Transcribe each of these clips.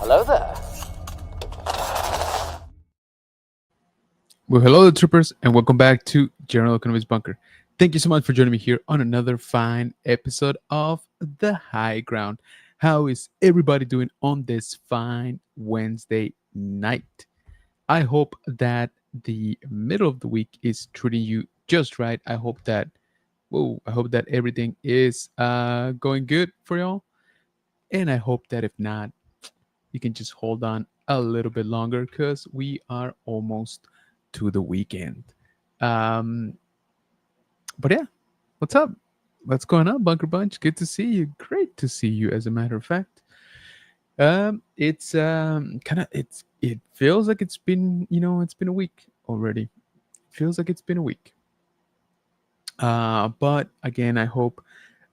Hello there. Well, hello, troopers, and welcome back to General Economics Bunker. Thank you so much for joining me here on another fine episode of The High Ground. How is everybody doing on this fine Wednesday night? I hope that the middle of the week is treating you just right. I hope that everything is going good for y'all. And I hope that if not, you can just hold on a little bit longer because we are almost to the weekend. Um, but yeah, what's up? What's going on, Bunker Bunch? Good to see you. Great to see you, as a matter of fact. It's kind of it feels like it's been it's been a week already. Feels like it's been a week. But again, I hope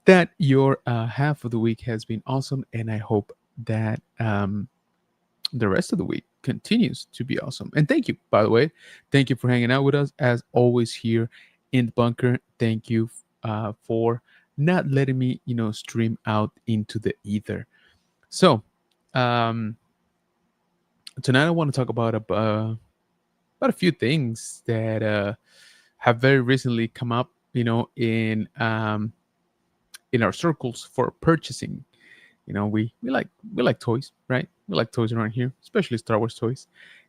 that your half of the week has been awesome, and I hope that the rest of the week continues to be awesome. And thank you, by the way. Thank you for hanging out with us as always here in the bunker. Thank you for not letting me, stream out into the ether. So, um, tonight I want to talk about a few things that have very recently come up, in our circles for purchasing. We like toys, right? We like toys around here, especially Star Wars toys.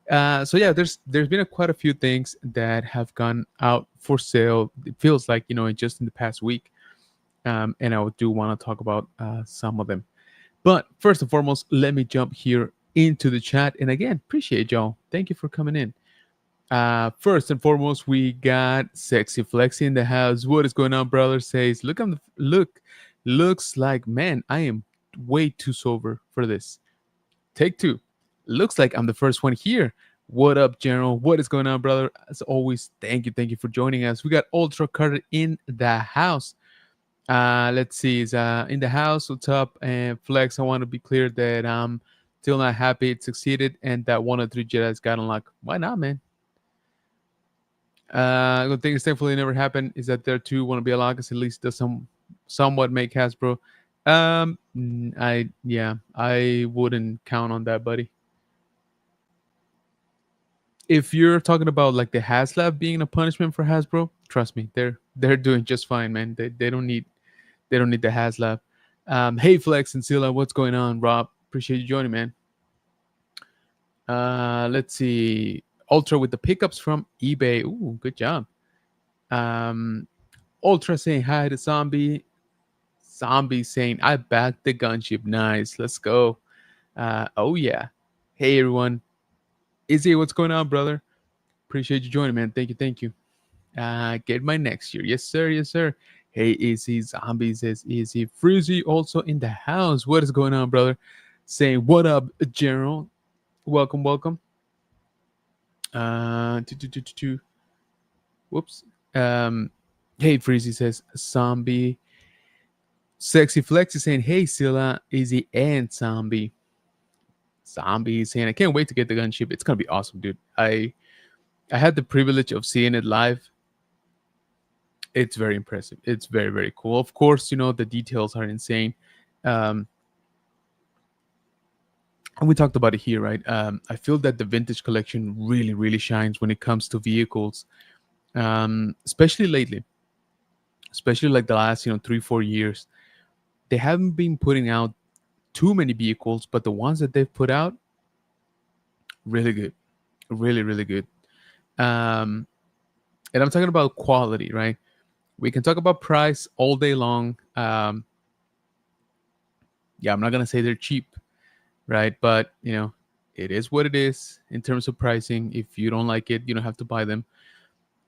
So yeah, there's been quite a few things that have gone out for sale. It feels like just in the past week, and I do want to talk about some of them. But first and foremost, let me jump here into the chat. And again, appreciate y'all. Thank you for coming in. First and foremost, we got Sexy Flexi in the house. What is going on, brother? Says, looks like, man, I am way too sober for this. Take two. Looks like I'm the first one here. What up, General? What is going on, brother? As always, thank you for joining us. We got Ultra Carter in the house. Let's see, is in the house. What's up? And Flex, I want to be clear that I'm still not happy it succeeded and that one of three Jedi's got unlocked. Why not, man? I don't think it's thankfully never happened. Is that there too want to be a locus? At least does somewhat make Hasbro. I wouldn't count on that, buddy. If you're talking about like the Haslab being a punishment for Hasbro, trust me, they're doing just fine, man. They don't need the Haslab. Hey Flex and Sila, what's going on? Rob, appreciate you joining, man. Let's see. Ultra with the pickups from eBay. Ooh, good job. Um, Ultra saying hi to Zombie. Zombie saying I backed the gunship. Nice, let's go. Oh yeah. Hey everyone. Izzy, what's going on, brother? Appreciate you joining, man. Thank you. Get my next year. Yes, sir. Yes, sir. Hey, Izzy. Zombie says Izzy. Freezy also in the house. What is going on, brother? Saying what up, General. Welcome, welcome. Uh, tu- tu- tu- tu- tu. Whoops. Hey, Freezy says zombie. Sexy Flex is saying, hey, Silla, Izzy, and Zombie. Zombie is saying, I can't wait to get the gunship. It's gonna be awesome, dude. I had the privilege of seeing it live. It's very impressive. It's very, very cool. Of course, the details are insane. Um, and we talked about it here, right? I feel that the vintage collection really, really shines when it comes to vehicles, especially lately, especially like the last, 3, 4 years. They haven't been putting out too many vehicles, but the ones that they've put out, really good, really, really good. Um, and I'm talking about quality, right? We can talk about price all day long. Yeah, I'm not gonna say they're cheap, right? But it is what it is in terms of pricing. If you don't like it, you don't have to buy them.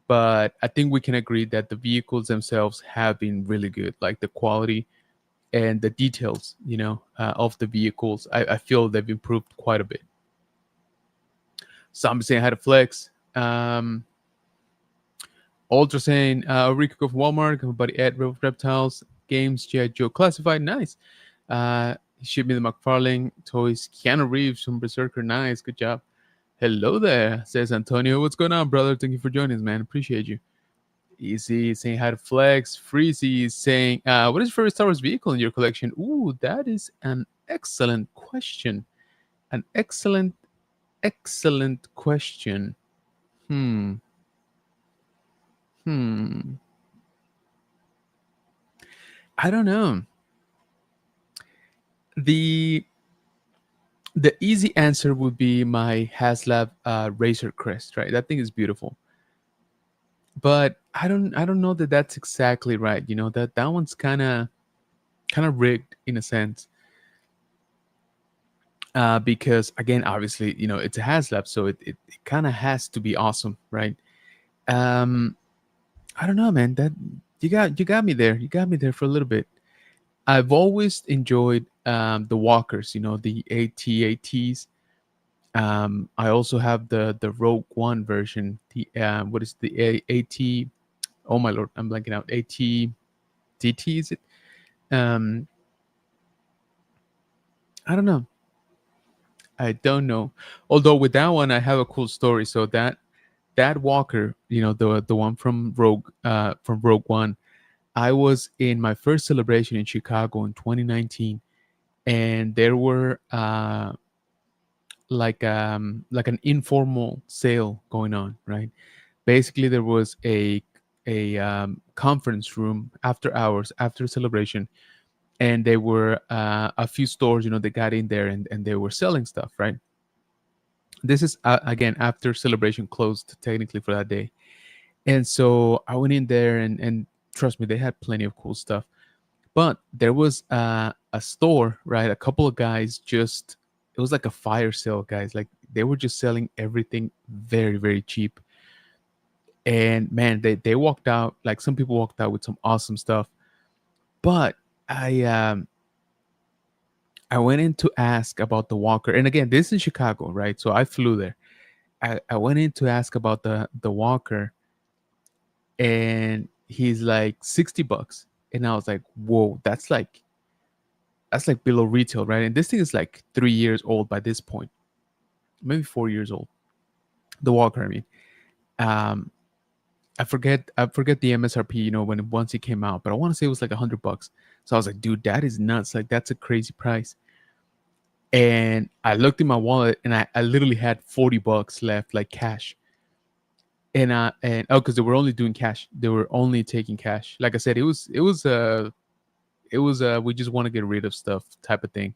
But I think we can agree that the vehicles themselves have been really good, like the quality and the details, of the vehicles. I feel they've improved quite a bit. Some saying how to flex. Ultra saying, Rico from Walmart, my buddy Ed Reptiles, Games, G.I. Joe Classified, nice. He shipped me the McFarlane toys, Keanu Reeves from Berserker, nice, good job. Hello there, says Antonio. What's going on, brother? Thank you for joining us, man. Appreciate you. Easy saying hi to Flex. Freezy saying, what is your favorite Star Wars vehicle in your collection? Ooh, that is an excellent question. An excellent, excellent question. Hmm. Hmm. I don't know. The the easy answer would be my Haslab Razor Crest, right? That thing is beautiful, but I don't know that that's exactly right. You know that one's kind of rigged in a sense, because again, obviously, it's a Haslab, so it kind of has to be awesome, right? Um, I don't know, man. That you got me there. You got me there for a little bit. I've always enjoyed the walkers, the AT-ATs. I also have the Rogue One version. The what is the AT? Oh my lord, I'm blanking out. AT-DT, is it? Um, I don't know. I don't know. Although with that one, I have a cool story. So that walker, the one from Rogue One, I was in my first celebration in Chicago in 2019, and there were like an informal sale going on, right? Basically, there was a conference room after hours, after celebration, and they were a few stores, they got in there, and they were selling stuff, right? This is again after celebration closed technically for that day, and so I went in there, and trust me, they had plenty of cool stuff. But there was a store, right? A couple of guys just, it was like a fire sale, guys. Like they were just selling everything very, very cheap. And man, they walked out, like some people walked out with some awesome stuff. But I went in to ask about the Walker. And again, this is in Chicago, right? So I flew there. I went in to ask about the Walker, and he's like $60. And I was like, whoa, that's like below retail, right? And this thing is like 3 years old by this point, maybe 4 years old. The Walker, I mean. Um, I forget the MSRP, when once it came out, but I want to say it was like $100. So I was like, dude, that is nuts. Like that's a crazy price. And I looked in my wallet, and I literally had $40 left, like cash. And oh, because they were only doing cash. They were only taking cash. Like I said, it was we just want to get rid of stuff type of thing.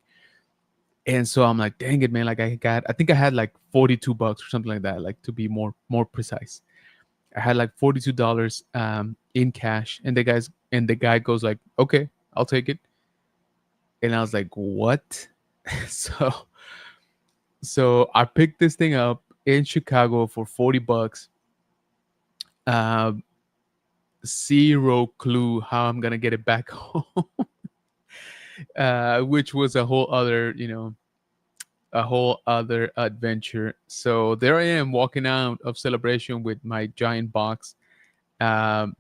And so I'm like, dang it, man. Like I think I had like $42 or something like that, like to be more precise. I had like $42 in cash, and the guy goes like, okay, I'll take it. And I was like, what? so so I picked this thing up in Chicago for $40. Um, Zero clue how I'm gonna get it back home, which was a whole other adventure. So there I am walking out of celebration with my giant box. Um,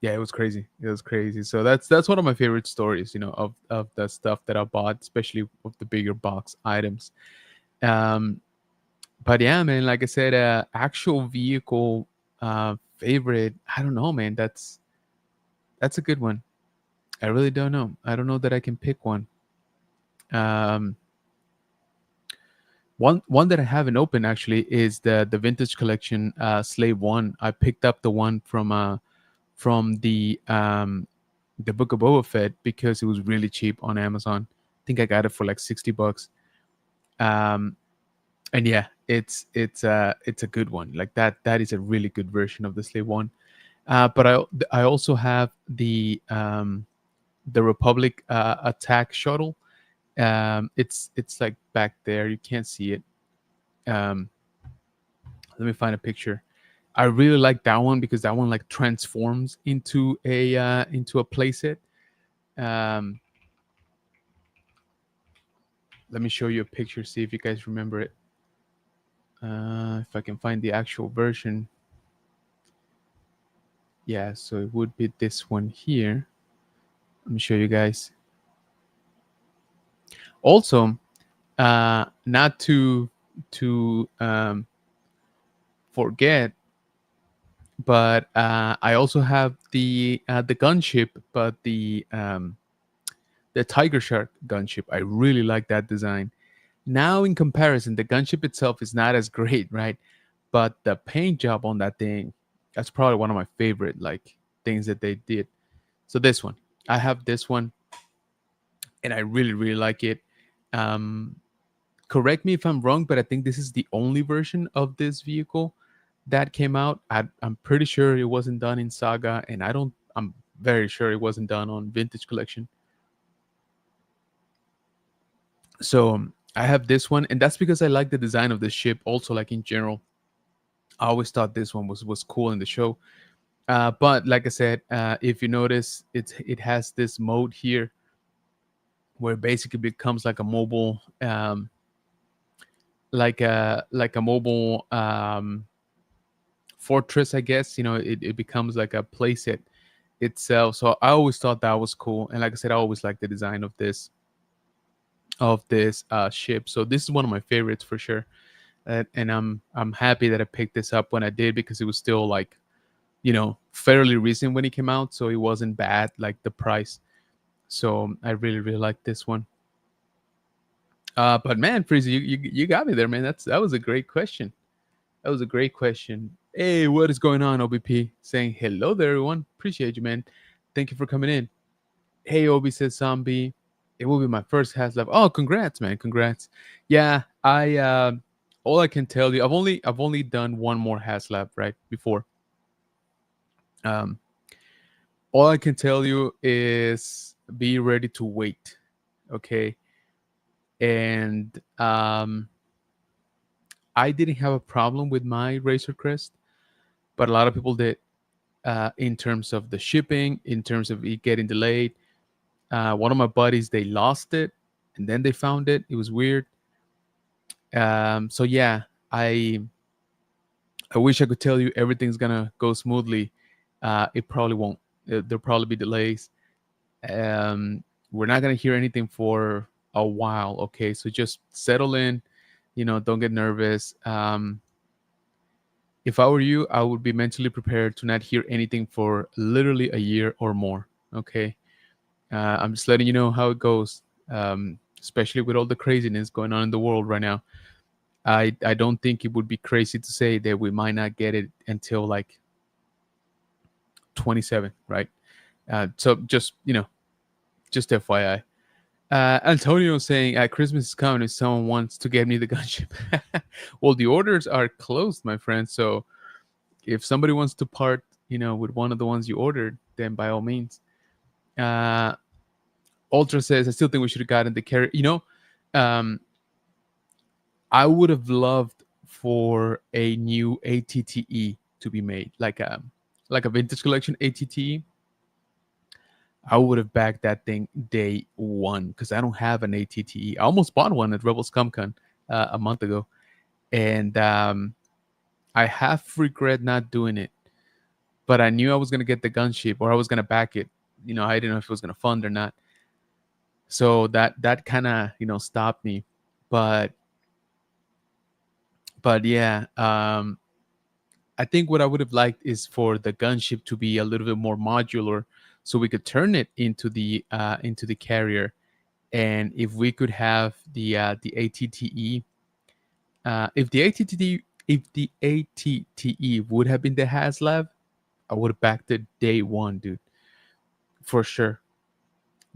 yeah, it was crazy. It was crazy. So that's one of my favorite stories, of the stuff that I bought, especially with the bigger box items. Um, but yeah, man, like I said, actual vehicle favorite. I don't know, man. That's a good one. I really don't know. I don't know that I can pick one. Um, one that I haven't opened actually is the vintage collection Slave One. I picked up the one from the Book of Boba Fett because it was really cheap on Amazon. I think I got it for like $60. Um, and yeah, it's a good one. Like that is a really good version of the Slave One. But I also have the Republic attack shuttle. It's like back there. You can't see it. Um, let me find a picture. I really like that one because that one like transforms into a playset. Um, let me show you a picture. See if you guys remember it. If I can find the actual version. Yeah, so it would be this one here. Let me show you guys. Also, not to forget, but I also have the gunship, but the Tiger Shark gunship. I really like that design. Now, in comparison, the gunship itself is not as great, right? But the paint job on that thing, that's probably one of my favorite like things that they did. So this one, I have this one, and I really really like it. Um, Correct me if I'm wrong, but I think this is the only version of this vehicle that came out. I'm pretty sure it wasn't done in Saga, and I'm very sure it wasn't done on Vintage Collection. So I have this one, and that's because I like the design of the ship. Also, like in general, I always thought this one was cool in the show. But like I said, if you notice, it has this mode here where it basically becomes like a mobile, like a mobile fortress, I guess. It becomes like a playset itself. So I always thought that was cool, and like I said, I always liked the design of this ship. So this is one of my favorites for sure. And I'm happy that I picked this up when I did, because it was still like, fairly recent when it came out, so it wasn't bad like the price. So I really really like this one. But man, Freezy, you got me there, man. That was a great question. That was a great question. Hey, what is going on, OBP? Saying hello there, everyone. Appreciate you, man. Thank you for coming in. Hey, Obi says zombie. It will be my first Haslab. Oh, congrats, man. Congrats. Yeah, I all I can tell you, I've only done one more Haslab right before. Um, all I can tell you is be ready to wait. Okay. And I didn't have a problem with my Razor Crest, but a lot of people did, in terms of the shipping, in terms of it getting delayed. One of my buddies, they lost it and then they found it. It was weird. So yeah, I I wish I could tell you everything's gonna go smoothly. It probably won't. There'll probably be delays. We're not gonna hear anything for a while. Okay, so just settle in. Don't get nervous. If I were you, I would be mentally prepared to not hear anything for literally a year or more. Okay, I'm just letting you know how it goes. Especially with all the craziness going on in the world right now. I don't think it would be crazy to say that we might not get it until like 27, right? So just FYI. Antonio saying Christmas is coming if someone wants to get me the gunship. Well, the orders are closed, my friend. So if somebody wants to part, with one of the ones you ordered, then by all means. Uh, Ultra says, I still think we should have gotten the carrier. Um, I would have loved for a new ATTE to be made, like a vintage collection ATTE. I would have backed that thing day one, because I don't have an ATTE. I almost bought one at Rebels Comic-Con a month ago, and I half regret not doing it. But I knew I was gonna get the gunship, or I was gonna back it. I didn't know if it was gonna fund or not. So that kind of stopped me. But yeah, I think what I would have liked is for the gunship to be a little bit more modular, so we could turn it into the carrier. And if we could have the ATTE, if the ATTE would have been the Haslab, I would have backed it day one, dude, for sure.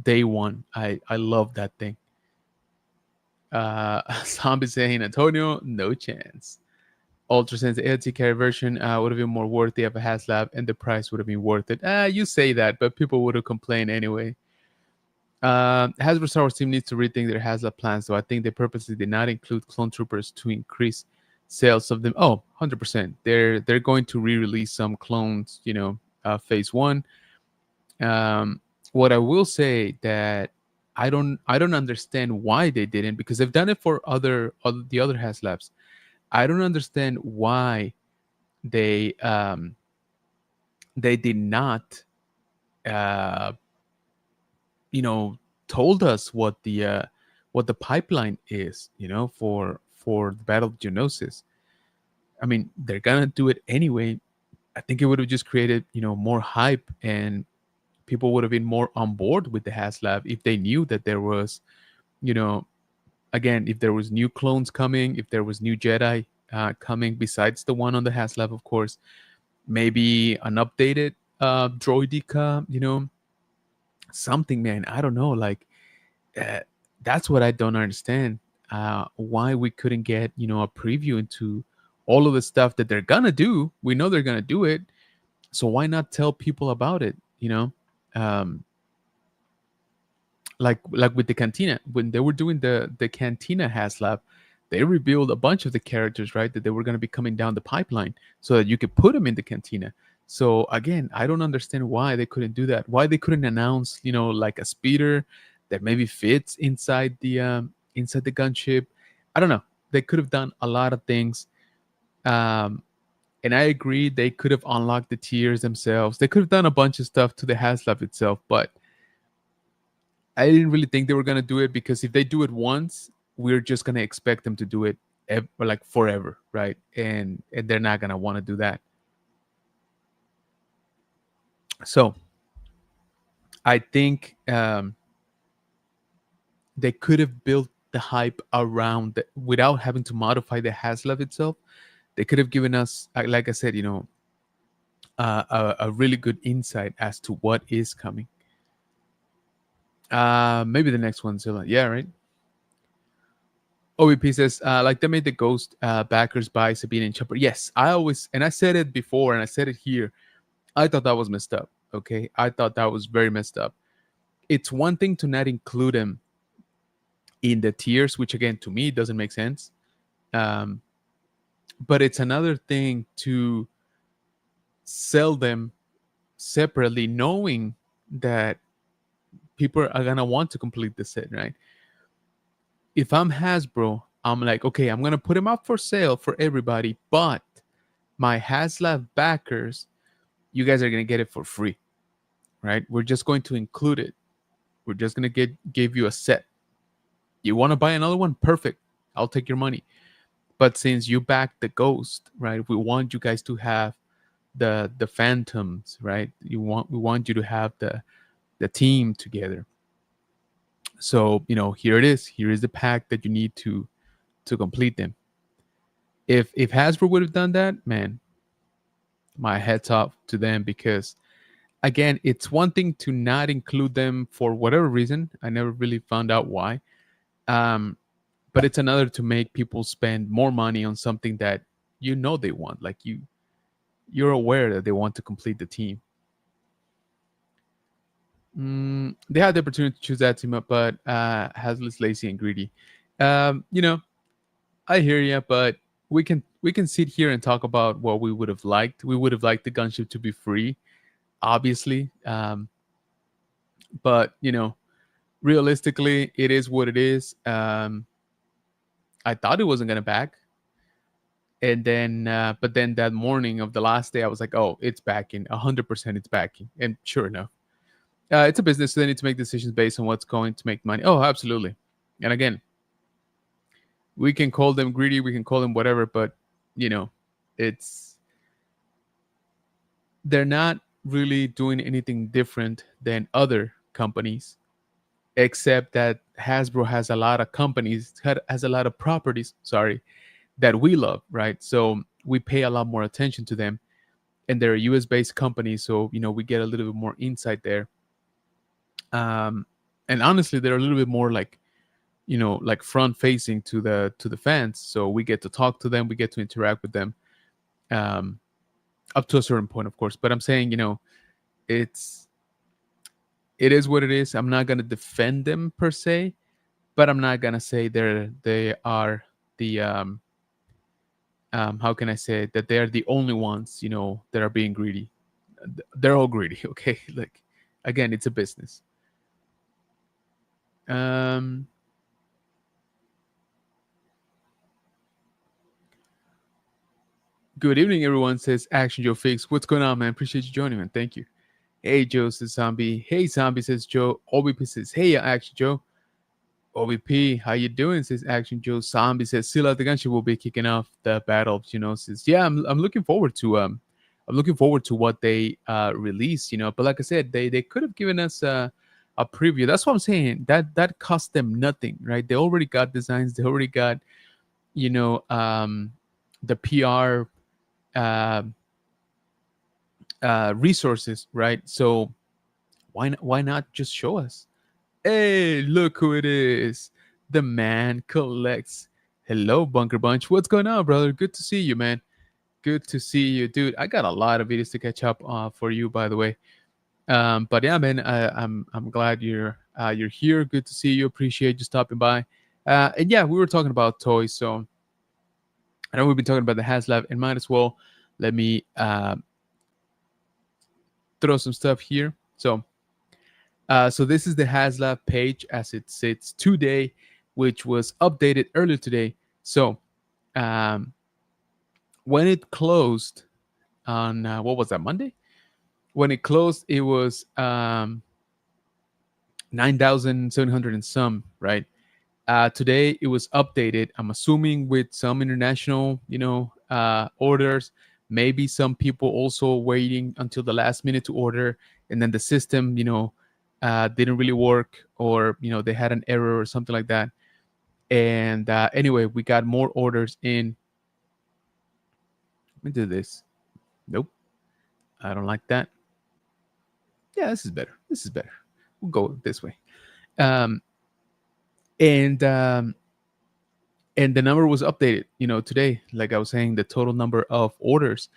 Day one, I love that thing. Zombie saying Antonio, no chance. Ultra Sense LT carry version would have been more worthy of a Haslab, and the price would have been worth it. You say that, but people would have complained anyway. Hasbro Star Wars team needs to rethink their Haslab plans, so I think they purposely did not include clone troopers to increase sales of them. Oh, 100%. They're going to re-release some clones, phase one. What I will say that I don't understand why they didn't, because they've done it for the other Haslabs. I don't understand why they did not uh, you know told us what the pipeline is, for the Battle of Geonosis. I mean, they're gonna do it anyway. I think it would have just created more hype, and people would have been more on board with the Haslab if they knew that there was you know again, if there was new clones coming, if there was new Jedi coming besides the one on the Haslab, of course, maybe an updated droidica, something, man. I don't know. Like, uh, that's what I don't understand. Why we couldn't get, a preview into all of the stuff that they're gonna do. We know they're gonna do it, so why not tell people about it? Um, like with the cantina, when they were doing the cantina Haslab, they revealed a bunch of the characters, right, that they were going to be coming down the pipeline so that you could put them in the cantina. So again, I don't understand why they couldn't do that, why they couldn't announce, like a speeder that maybe fits inside the gunship. I don't know, they could have done a lot of things. um and I agree, they could have unlocked the tiers themselves, they could have done a bunch of stuff to the Haslab itself, but I didn't really think they were gonna do it, because if they do it once, we're just gonna expect them to do it like forever, right? And they're not gonna want to do that. So I think they could have built the hype around without having to modify the Haslab itself. They could have given us, like I said, a really good insight as to what is coming. Maybe the next one, Zilla. Yeah, right. OVP says, like they made the Ghost backers buy Sabine and Chopper. Yes, I always, and I said it before and I said it here, I thought that was messed up. Okay. I thought that was very messed up. It's one thing to not include them in the tiers, which again, to me, doesn't make sense. Um, but it's another thing to sell them separately, knowing that people are going to want to complete the set, right? If I'm Hasbro, I'm like, okay, I'm going to put them up for sale for everybody, but my Haslab backers, you guys are going to get it for free, right? We're just going to include it. We're just going to give you a set. You want to buy another one? Perfect. I'll take your money. But since you back the Ghost, right? We want you guys to have the Phantoms, right? We want you to have the team together. So, here it is. Here is the pack that you need to complete them. If Hasbro would have done that, man, my head's off to them, because again, it's one thing to not include them for whatever reason. I never really found out why. But it's another to make people spend more money on something that they want. Like you're aware that they want to complete the team. They had the opportunity to choose that team up, but Haslab's lazy and greedy. I hear you, but we can sit here and talk about what we would have liked. We would have liked the gunship to be free, obviously. But realistically, it is what it is. I thought it wasn't gonna back, and then but then that morning of the last day, I was like, oh, it's backing 100%. It's backing, and sure enough, it's a business, so they need to make decisions based on what's going to make money. Oh, absolutely. And again, we can call them greedy, we can call them whatever, but it's they're not really doing anything different than other companies, except that Hasbro has a lot of companies, has a lot of properties, sorry, that we love, right? So we pay a lot more attention to them, and they're a US based company, so we get a little bit more insight there. And honestly, they're a little bit more like like front facing to the fans, so we get to talk to them, we get to interact with them, up to a certain point, of course. But I'm saying, it's it is what it is. I'm not gonna defend them per se, but I'm not gonna say they are the how can I say it? That they are the only ones that are being greedy. They're all greedy. Okay, like again, it's a business. um Good evening, everyone, says Action Joe Fix. What's going on, man? Appreciate you joining, man. Thank you. Hey, Joe, says Zombie. Hey, Zombie, says Joe. OBP says, hey, Action Joe. OBP, how you doing? Says Action Joe. Zombie says, Sila the Gunship will be kicking off the battle. Says, yeah, I'm looking forward to what they release. But like I said, they could have given us a preview. That's what I'm saying. That cost them nothing, right? They already got designs. They already got, you know, the PR uh, resources, right? So why not just show us? Hey, look who it is. The man collects. Hello, Bunker Bunch. What's going on, brother? Good to see you, man. Good to see you, dude. I got a lot of videos to catch up for you, by the way. But yeah, man, I'm glad you're here. Good to see you. Appreciate you stopping by. And yeah, we were talking about toys, so I know we've been talking about the Haslab, and might as well let me throw some stuff here. So this is the Haslab page as it sits today, which was updated earlier today. So um, when it closed on what was that, Monday? When it closed, it was 9,700 and some, right? Today it was updated. I'm assuming with some international, orders. Maybe some people also waiting until the last minute to order, and then the system, didn't really work, or they had an error or something like that. And anyway, we got more orders in. Let me do this. Nope, I don't like that. Yeah, this is better. This is better. We'll go this way. Um, and and the number was updated, today. Like I was saying, the total number of orders.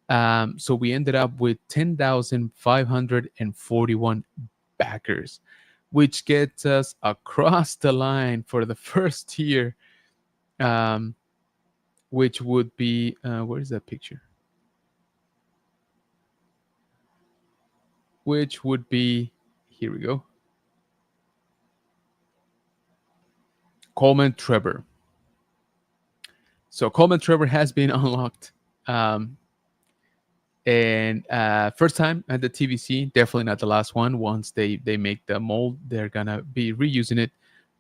So we ended up with 10,541 backers, which gets us across the line for the first tier, um, which would be where is that picture? Which would be, here we go, Coleman Trevor. So Coleman Trevor has been unlocked. And first time at the TVC, definitely not the last one. Once they make the mold, they're gonna be reusing it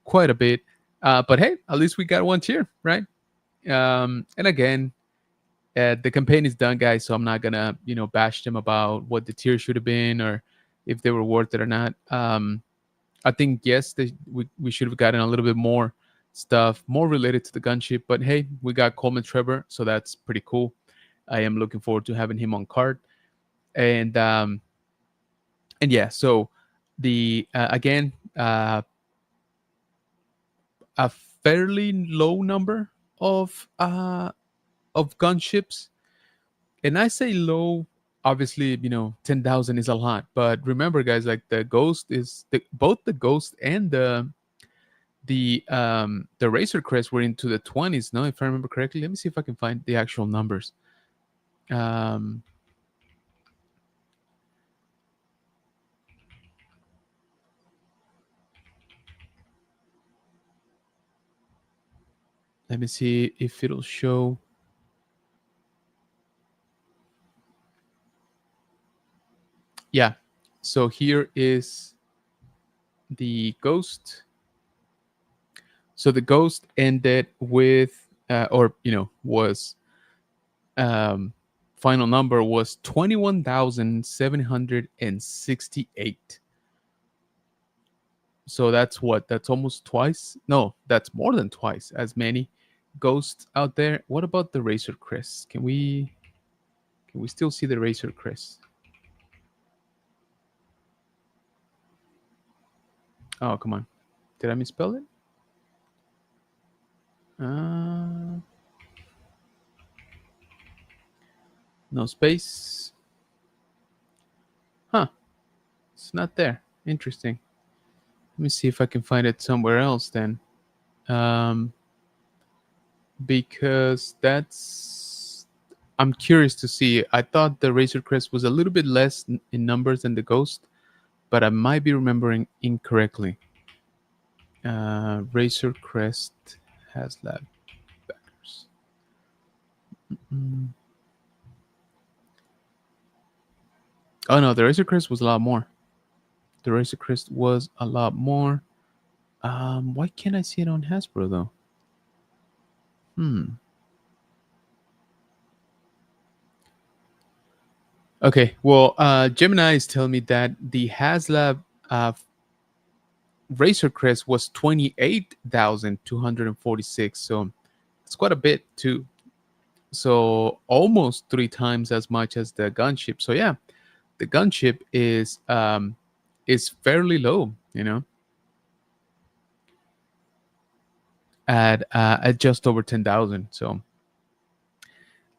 quite a bit. But hey, at least we got one tier, right? And again, the campaign is done, guys. So I'm not gonna bash them about what the tier should have been or if they were worth it or not. I think yes, we should have gotten a little bit more stuff more related to the gunship. But hey, we got Coleman Trevor, so that's pretty cool. I am looking forward to having him on card. And yeah, so the again, a fairly low number of gunships. And I say low, obviously, 10,000 is a lot. But remember, guys, like the Ghost is both the Ghost and the Razor Crest were into the 20s. No, if I remember correctly. Let me see if I can find the actual numbers. Um, let me see if it'll show. Yeah. So here is the Ghost. So the Ghost ended with, was final number was 21,768. So that's what? That's almost twice. No, that's more than twice as many ghosts out there. What about the Razor Crest? Can we still see the Razor Crest? Oh, come on. Did I misspell it? No space. Huh. It's not there. Interesting. Let me see if I can find it somewhere else then. Because I'm curious to see. I thought the Razor Crest was a little bit less in numbers than the Ghost, but I might be remembering incorrectly. Razor Crest Haslab backers. Oh no, the Razor Crest was a lot more. The Razor Crest was a lot more. Why can't I see it on Hasbro though? Okay, well, Gemini is telling me that the Haslab Razor Crest was 28,246. So it's quite a bit too. So almost three times as much as the gunship. So yeah, the gunship is fairly low, at just over 10,000. So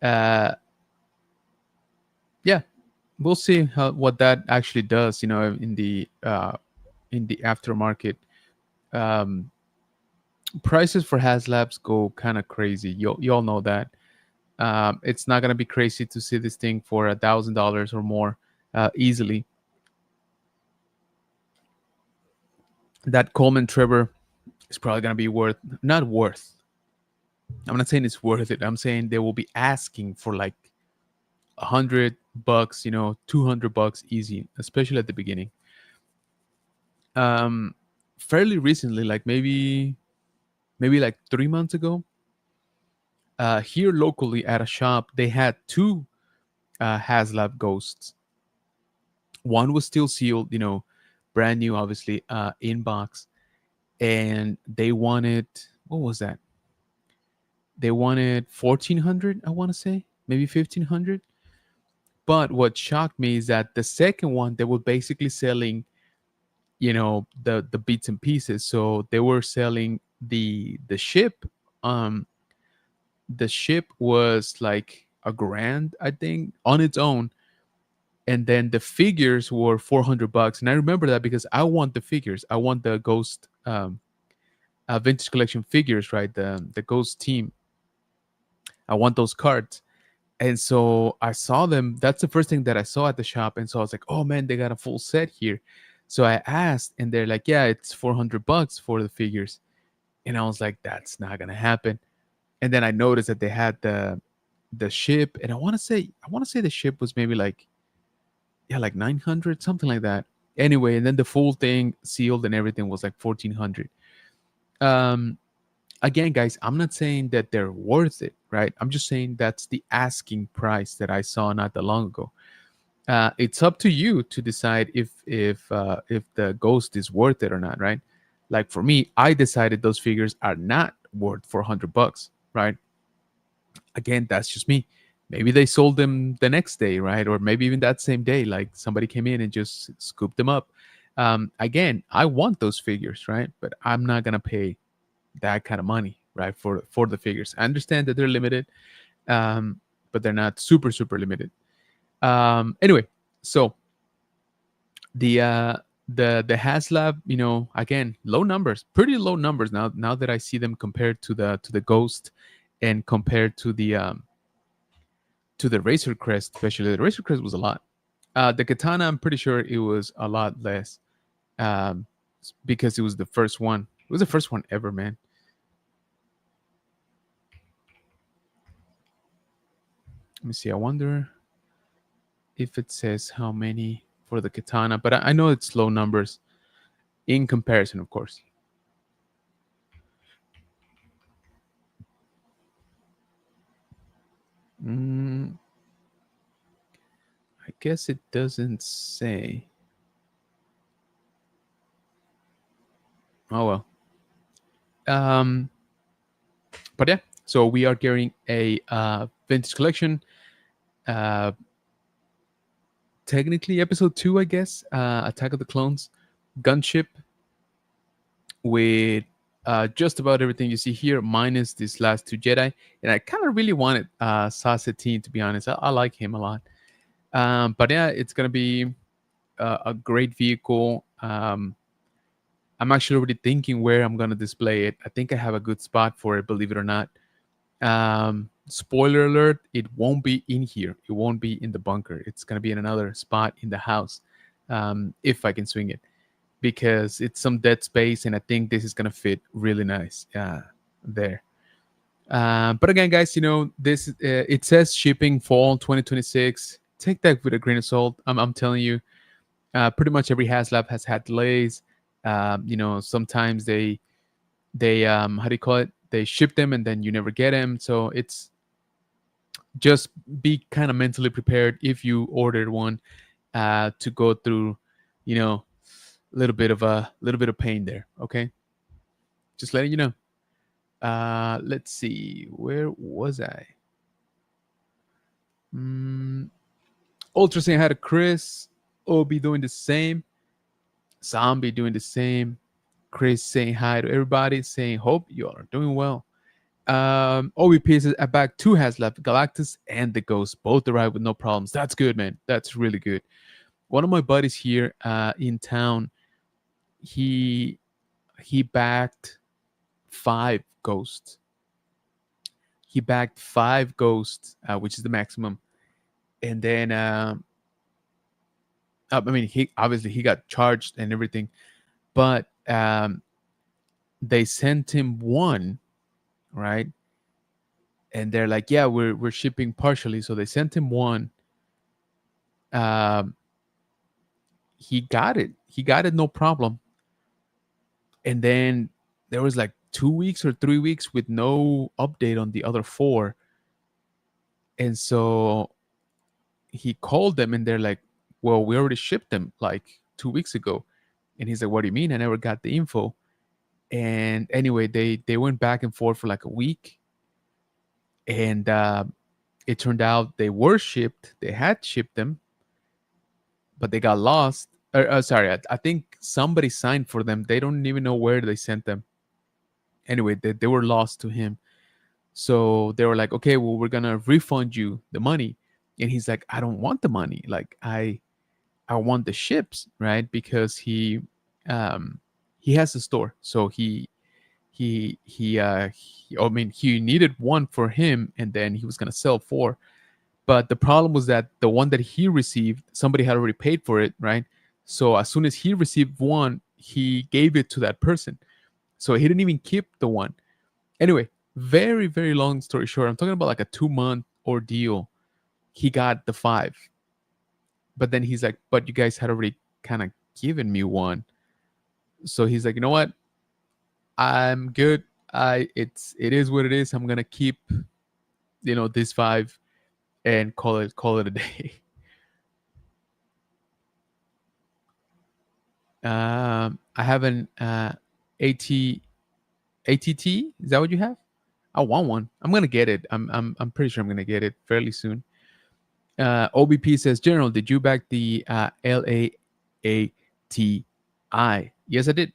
uh, yeah, we'll see what that actually does, in the aftermarket. Um, Prices for Haslabs go kind of crazy. You all know that. It's not gonna be crazy to see this thing for $1,000 or more easily. That Coleman Trevor is probably gonna be worth not worth. I'm not saying it's worth it. I'm saying they will be asking for like $100, $200 easy, especially at the beginning. Um, Fairly recently, like maybe like 3 months ago, here locally at a shop, they had two Haslab ghosts. One was still sealed, brand new, obviously, in box, and they wanted, what was that? They wanted 1,400, I want to say, maybe 1,500. But what shocked me is that the second one, they were basically selling, the bits and pieces. So they were selling the ship. Um, the ship was like a grand, I think, on its own, and then the figures were $400. And I remember that because I want the figures. I want the Ghost Vintage Collection figures, right? The Ghost team. I want those cards. And so I saw them. That's the first thing that I saw at the shop. And so I was like, oh man, they got a full set here. So I asked, and they're like, yeah, it's $400 for the figures. And I was like, that's not gonna happen. And then I noticed that they had the ship, and I want to say the ship was maybe like, yeah, like 900, something like that. Anyway, and then the full thing sealed and everything was like 1,400. Um, Again, guys, I'm not saying that they're worth it, right? I'm just saying that's the asking price that I saw not that long ago. It's up to you to decide if the ghost is worth it or not, right? Like for me, I decided those figures are not worth $400, right? Again, that's just me. Maybe they sold them the next day, right? Or maybe even that same day, like somebody came in and just scooped them up. Again, I want those figures, right? But I'm not gonna pay that kind of money, right, for the figures. I understand that they're limited, but they're not super limited. Anyway, so the Haslab, again, low numbers, pretty low numbers now that I see them compared to the Ghost and compared to the Razor Crest. Especially the Razor Crest was a lot. The Katana, I'm pretty sure it was a lot less, um, because it was the first one. It was the first one ever, man. Let me see. I wonder if it says how many for the Katana, but I know it's low numbers in comparison, of course. Mm, I guess it doesn't say. Oh well. Um, but yeah, so we are getting a vintage collection. Uh, Technically, episode 2, I guess. Attack of the Clones, gunship with just about everything you see here, minus these last two Jedi. And I kind of really wanted Sassetine, to be honest. I like him a lot. But yeah, it's gonna be a great vehicle. I'm actually already thinking where I'm gonna display it. I think I have a good spot for it, believe it or not. Spoiler alert: it won't be in here. It won't be in the bunker. It's gonna be in another spot in the house, if I can swing it, because it's some dead space, and I think this is gonna fit really nice there. But again, guys, this it says shipping fall 2026. Take that with a grain of salt. I'm telling you, pretty much every Haslab has had delays. Sometimes they how do you call it? They ship them and then you never get them. So it's just be kind of mentally prepared if you ordered one to go through, you know, little bit of pain there. Okay, just letting you know. Let's see, where was I? Mm, Ultra saying hi to Chris. Obi doing the same. Zombie doing the same. Chris saying hi to everybody, saying hope you all are doing well. OBP says back two has left. Galactus and the Ghost both arrived with no problems. That's good, man. That's really good. One of my buddies here in town, he he backed five ghosts. He backed five ghosts, which is the maximum. And then, I mean, he obviously he got charged and everything, but they sent him one, right? And they're like, yeah, we're shipping partially, so they sent him one. Um, he got it. He got it, no problem. And then there was like 2 weeks or 3 weeks with no update on the other four. And so he called them and they're like, well, we already shipped them like 2 weeks ago. And he's like, what do you mean? I never got the info. And anyway, they went back and forth for like a week. And it turned out they were shipped. They had shipped them, but they got lost. Sorry, I think somebody signed for them. They don't even know where they sent them. Anyway, they were lost to him. So they were like, okay, well, we're gonna refund you the money. And he's like, I don't want the money. Like I want the ships, right? Because he has a store. So I mean, he needed one for him, and then he was gonna sell four. But the problem was that the one that he received, somebody had already paid for it, right? So as soon as he received one, he gave it to that person. So he didn't even keep the one. Anyway, very, very long story short, I'm talking about like a 2 month ordeal. He got the five. But then he's like, but you guys had already kind of given me one. So he's like, you know what? I'm good. It is what it is. I'm gonna keep, this five and call it a day. I have an AT ATT. Is that what you have? I want one. I'm gonna get it. I'm pretty sure I'm gonna get it fairly soon. OBP says, General, did you back the LAATI? Yes, I did.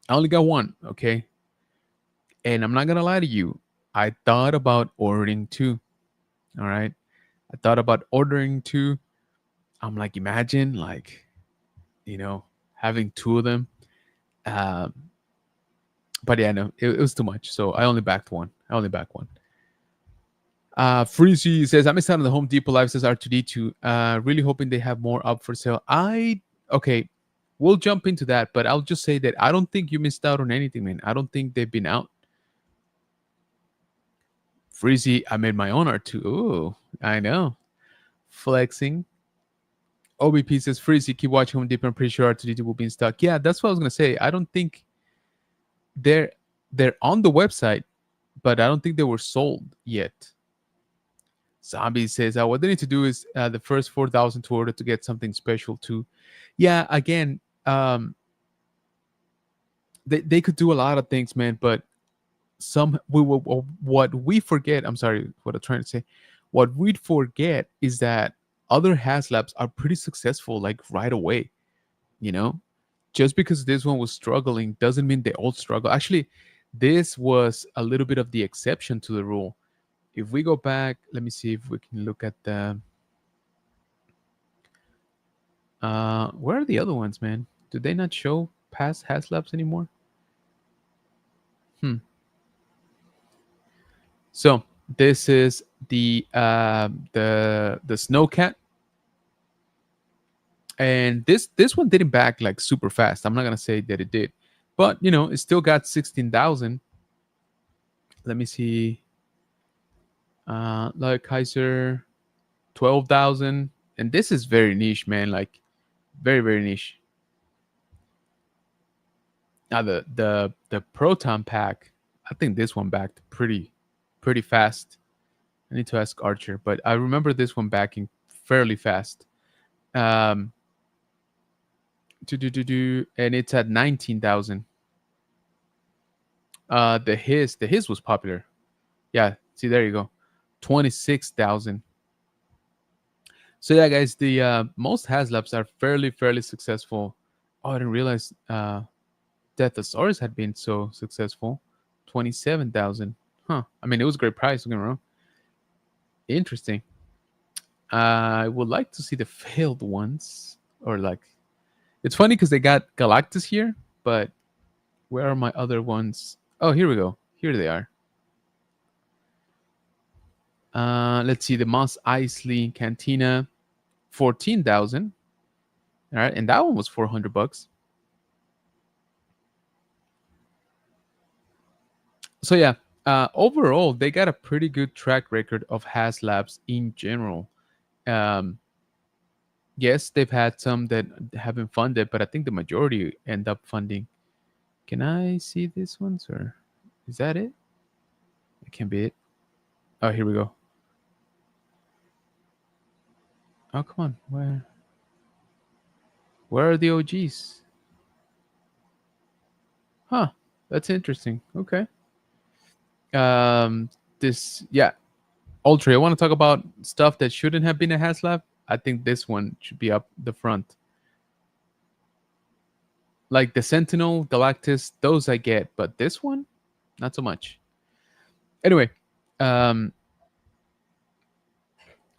I only got one. Okay, and I'm not gonna lie to you. I thought about ordering two. All right, I thought about ordering two. I'm like, imagine like, having two of them. Um, but yeah, no, it was too much. So I only backed one. I only backed one. Freezy says, I missed out on the Home Depot live, says R2D2. Really hoping they have more up for sale. Okay, we'll jump into that, but I'll just say that I don't think you missed out on anything, man. I don't think they've been out. Freezy, I made my own R2. Ooh, I know. Flexing. OBP says, Freezy, keep watching Home Depot. I'm pretty sure R2D2 will be in stock. Yeah, that's what I was going to say. I don't think they're on the website, but I don't think they were sold yet. Zombie says, what they need to do is the first 4,000 to order to get something special too. Yeah, again, they could do a lot of things, man, but what we forget, I'm sorry, what I'm trying to say, what we'd forget is that other Haslabs are pretty successful, like right away, you know? Just because this one was struggling doesn't mean they all struggle. Actually, this was a little bit of the exception to the rule. If we go back, let me see if we can look at the where are the other ones, man? Do they not show past Haslabs anymore? So this is the Snowcat, and this one didn't back like super fast. I'm not gonna say that it did, but it still got 16,000. Let me see. Like Kaiser, 12,000, and this is very niche, man. Like very, very niche. Now the Proton pack, I think this one backed pretty fast. I need to ask Archer, but I remember this one backing fairly fast. Um, And it's at 19,000. The his was popular. Yeah, see, there you go, 26,000. So yeah, guys, the most Haslabs are fairly successful. Oh, I didn't realize Deathosaurus had been so successful. 27,000. Huh. I mean, it was a great price. Don't get me wrong. Interesting. I would like to see the failed ones, or like, it's funny because they got Galactus here, but where are my other ones? Oh, here we go. Here they are. Let's see, the Moss Eisley Cantina, 14,000. All right, and that one was $400. So yeah, overall, they got a pretty good track record of Haslabs in general. Um, yes, they've had some that haven't funded, but I think the majority end up funding. Can I see this one, sir? Is that it? It can be it. Oh, here we go. Oh, come on. Where are the OGs? Huh. That's interesting. Okay. This, yeah. Ultra, I want to talk about stuff that shouldn't have been a Haslab. I think this one should be up the front. Like the Sentinel, Galactus, those I get, but this one, not so much. Anyway, um,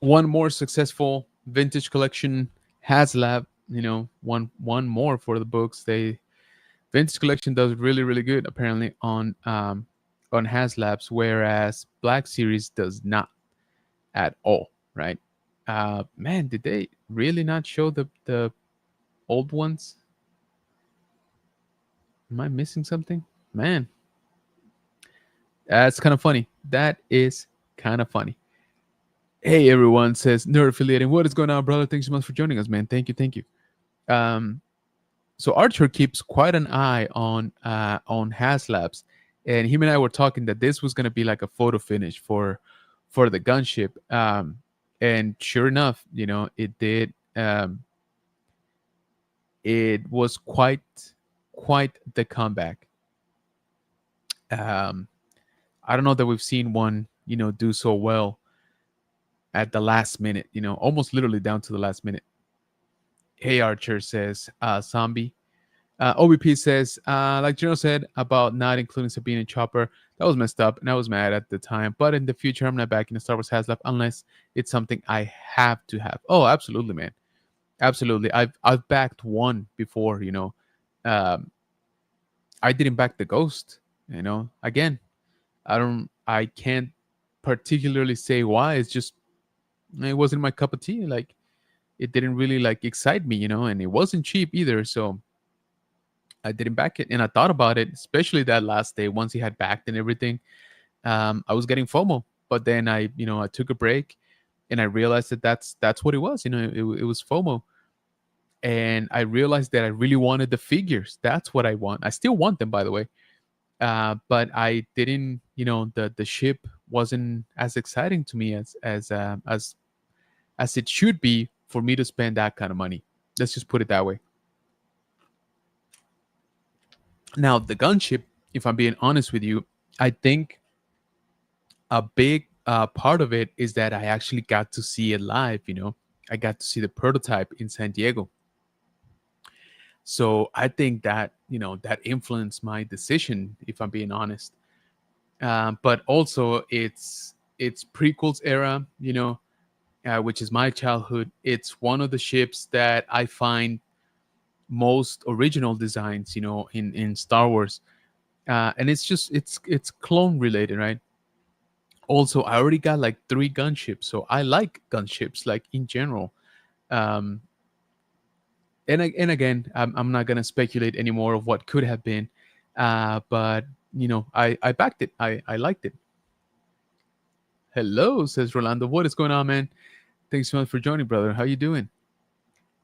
one more successful vintage collection, Haslab. One more for the books. They vintage collection does really good apparently on Haslabs, whereas Black Series does not at all. Right? Man, did they really not show the old ones? Am I missing something? Man, that's kind of funny. That is kind of funny. Hey everyone, says nerd affiliating. What is going on, brother? Thanks so much for joining us, man. Thank you. Um, so Archer keeps quite an eye on Haslabs, and him and I were talking that this was gonna be like a photo finish for the gunship. And sure enough, it did. It was quite the comeback. Um, I don't know that we've seen one, do so well at the last minute. Almost literally down to the last minute. Hey Archer, says Zombie. OBP says, like General said about not including Sabine and Chopper, that was messed up, and I was mad at the time. But in the future, I'm not backing the Star Wars Haslab unless it's something I have to have. Oh, absolutely, man, absolutely. I've backed one before. Um, I didn't back the Ghost. Again, I can't particularly say why. It's just it wasn't my cup of tea. Like it didn't really like excite me, and it wasn't cheap either. So I didn't back it, and I thought about it, especially that last day once he had backed and everything. I was getting FOMO, but then I took a break, and I realized that that's what it was. It was FOMO, and I realized that I really wanted the figures. That's what I want. I still want them, by the way. But I didn't. The ship wasn't as exciting to me as it should be for me to spend that kind of money. Let's just put it that way. Now, the gunship, if I'm being honest with you, I think a big part of it is that I actually got to see it live. I got to see the prototype in San Diego. So I think that that influenced my decision, if I'm being honest. But also, it's prequels era, which is my childhood. It's one of the ships that I find most original designs, in Star Wars. And it's clone related, right? Also, I already got like 3 gunships, so I like gunships like in general. Um, and again, I'm not gonna speculate anymore of what could have been, but I backed it. I liked it. Hello, says Rolando. What is going on, man? Thanks so much for joining, brother. How you doing?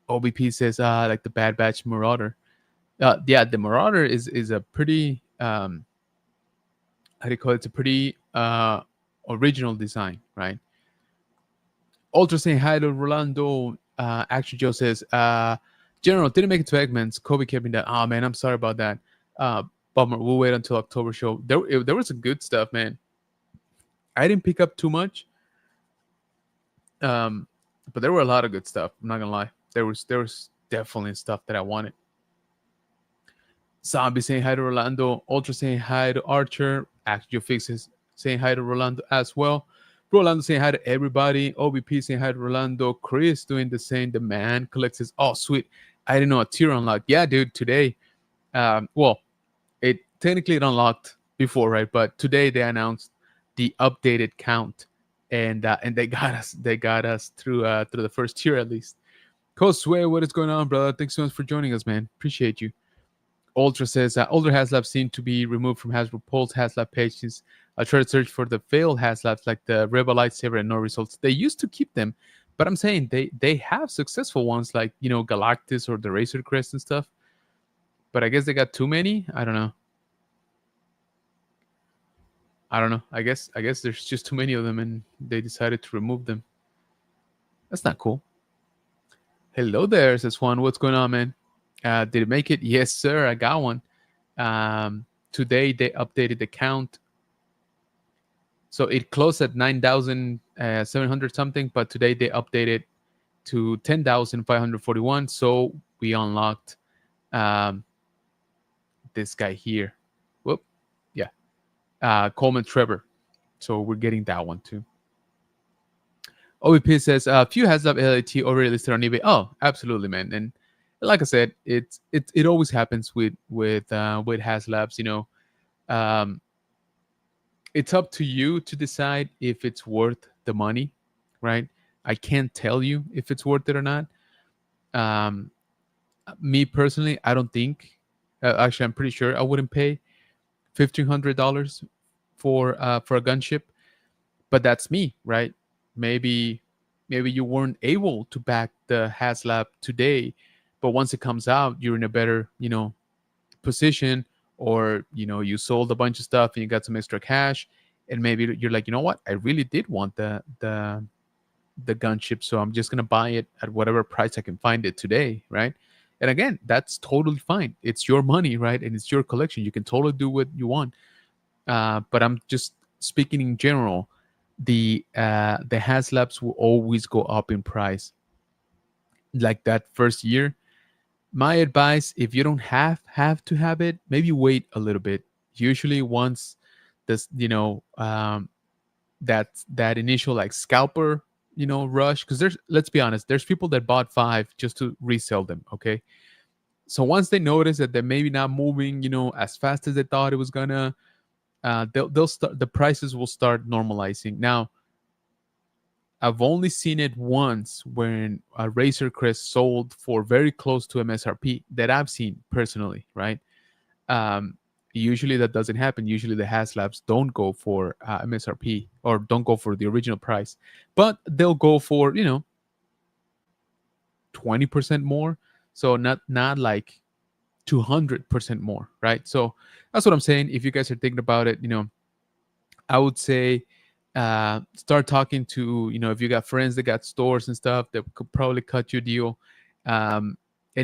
OBP says, like the Bad Batch Marauder. Yeah, the Marauder is a pretty how do you call it? It's a pretty original design, right? Ultra saying hi to Rolando. Actually, Joe says, General didn't make it to Eggman's. Kobe kept me that. Oh man, I'm sorry about that. Uh, Bummer. We'll wait until October show. There was some good stuff, man. I didn't pick up too much, um, but there were a lot of good stuff. I'm not gonna lie. There was definitely stuff that I wanted. Zombie saying hi to Rolando. Ultra saying hi to Archer. Actual Fixes saying hi to Rolando as well. Rolando saying hi to everybody. OBP saying hi to Rolando. Chris doing the same. The man collects his. Oh, sweet. I didn't know a tier unlocked. Yeah, dude, today. Well, it technically it unlocked before, right? But today they announced the updated count, and they got us through the first tier at least. Cosway, what is going on, brother? Thanks so much for joining us, man. Appreciate you. Ultra says older Haslabs seem to be removed from Hasbro Pulse Haslab pages. I tried to search for the failed Haslabs like the Rebel Lightsaber and no results. They used to keep them, but I'm saying they have successful ones like Galactus or the Razor Crest and stuff. But I guess they got too many. I don't know. I guess there's just too many of them and they decided to remove them. That's not cool. Hello there, says Juan. What's going on, man? Did it make it? Yes, sir. I got one. Today they updated the count. So it closed at 9,700 something, but today they updated to 10,541. So we unlocked um, this guy here. Whoop. Yeah. Coleman Trevor. So we're getting that one too. OVP says few Haslab LAT already listed on eBay. Oh, absolutely, man. And like I said, it always happens with Haslabs. Um, it's up to you to decide if it's worth the money, right? I can't tell you if it's worth it or not. Um, Me personally, I don't think. Actually, I'm pretty sure I wouldn't pay $1,500 for a gunship, but that's me, right? Maybe you weren't able to back the Haslab today, but once it comes out, you're in a better position, or you sold a bunch of stuff and you got some extra cash, and maybe you're like, you know what, I really did want the gunship, so I'm just gonna buy it at whatever price I can find it today, right? And again, that's totally fine. It's your money, right? And it's your collection. You can totally do what you want. But I'm just speaking in general. The Haslabs will always go up in price. Like that first year, my advice, if you don't have to have it, maybe wait a little bit. Usually once this that initial like scalper rush, because there's, let's be honest, there's people that bought 5 just to resell them. Okay, so once they notice that they're maybe not moving as fast as they thought it was gonna, they'll start, the prices will start normalizing. Now, I've only seen it once when a Razor Crest sold for very close to MSRP that I've seen personally, right? Um, Usually that doesn't happen. Usually the Haslabs don't go for MSRP, or don't go for the original price, but they'll go for 20% more. So not like 200% more, right? So that's what I'm saying. If you guys are thinking about it, I would say start talking to, if you got friends that got stores and stuff that could probably cut you a deal. And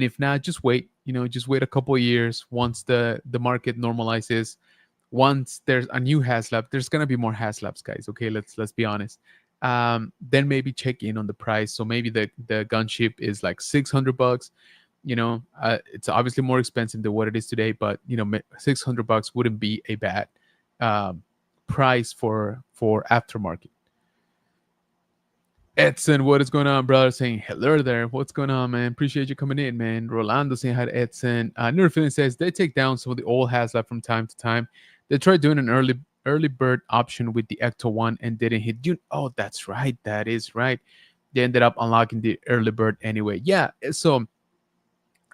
if not, just wait, just wait a couple of years. Once the market normalizes, once there's a new Haslab, there's gonna be more Haslabs, guys. Okay, let's be honest. Then maybe check in on the price. So maybe the gunship is like $600. It's obviously more expensive than what it is today, but $600 wouldn't be a bad um, price for aftermarket. Edson, what is going on, brother? Saying hello there. What's going on, man? Appreciate you coming in, man. Rolando saying hi to Edson. Newer Feeling says they take down some of the old Haslab from time to time. They tried doing an early bird option with the Ecto one and didn't hit you. Oh, that's right. That is right. They ended up unlocking the early bird anyway. Yeah. So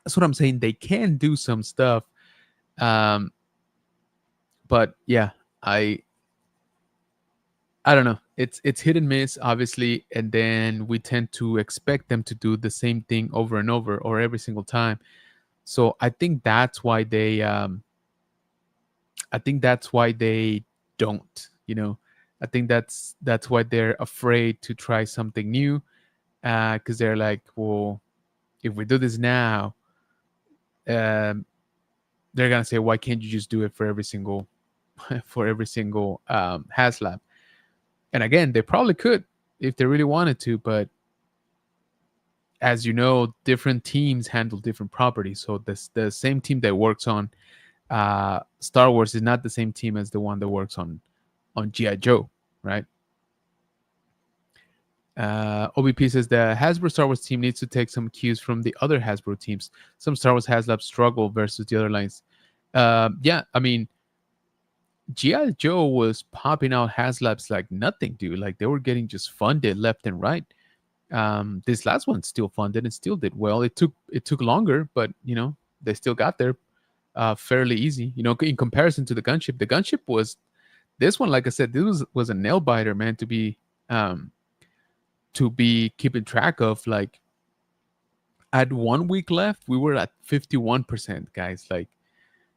that's what I'm saying. They can do some stuff. Um, but yeah, I don't know. It's hit and miss, obviously, and then we tend to expect them to do the same thing over and over or every single time. So I think that's why they don't. I think that's why they're afraid to try something new, because they're like, well, if we do this now, um, they're gonna say, why can't you just do it for every single for every single Haslab? And again, they probably could if they really wanted to, but as you know, different teams handle different properties. So the same team that works on Star Wars is not the same team as the one that works on GI Joe, right? OBP says the Hasbro Star Wars team needs to take some cues from the other Hasbro teams. Some Star Wars Haslabs struggle versus the other lines. Yeah, I mean, GI Joe was popping out Haslabs like nothing, dude. Like they were getting just funded left and right. This last one still funded and still did well. It took longer, but they still got there fairly easy. In comparison to the gunship, the gunship was this one. Like I said, this was a nail biter, man. To be keeping track of. Like at 1 week left, we were at 51%, guys. Like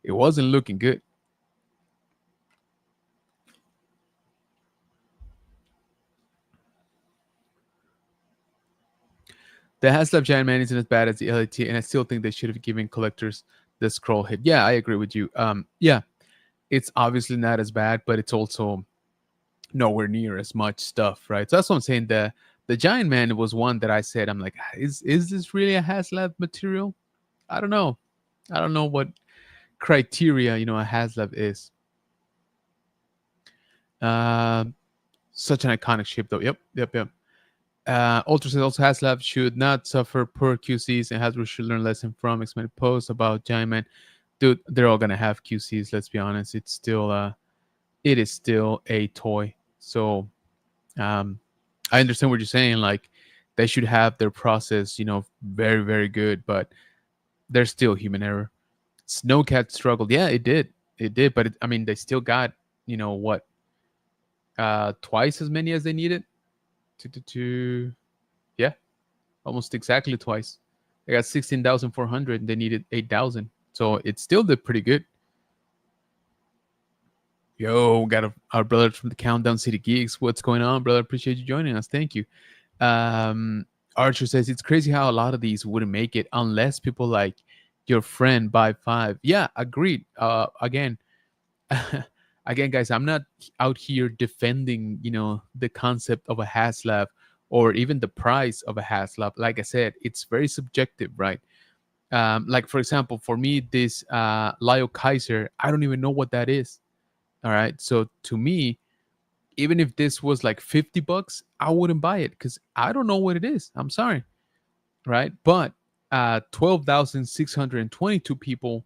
it wasn't looking good. The Haslab Giant Man isn't as bad as the LAT, and I still think they should have given collectors the scroll hit. Yeah, I agree with you. Yeah, it's obviously not as bad, but it's also nowhere near as much stuff, right? So that's what I'm saying. The Giant Man was one that I said, I'm like, is this really a Haslab material? I don't know. I don't know what criteria a Haslab is. Uh, Such an iconic ship, though. Yep. Ultra says also Haslab should not suffer poor QCs, and Hasbro should learn lesson from X-Men posts about Giant Man. Dude, they're all gonna have QCs. Let's be honest. It is still a toy. So, I understand what you're saying. Like, they should have their process, very, very good, but there's still human error. Snowcat struggled. Yeah, it did, but I mean, they still got, what, twice as many as they needed to yeah, almost exactly twice. They got 16,400 and they needed 8,000. So it still did pretty good. Yo, got our brother from the Countdown City Geeks. What's going on, brother? Appreciate you joining us. Thank you. Archer says it's crazy how a lot of these wouldn't make it unless people like your friend buy 5. Yeah, agreed. Again, again, guys, I'm not out here defending, the concept of a Haslab or even the price of a Haslab. Like I said, it's very subjective, right? Like for example, for me, this Lyle Kaiser, I don't even know what that is. All right, so to me, even if this was like $50, I wouldn't buy it because I don't know what it is. I'm sorry, right? But 12,622 people,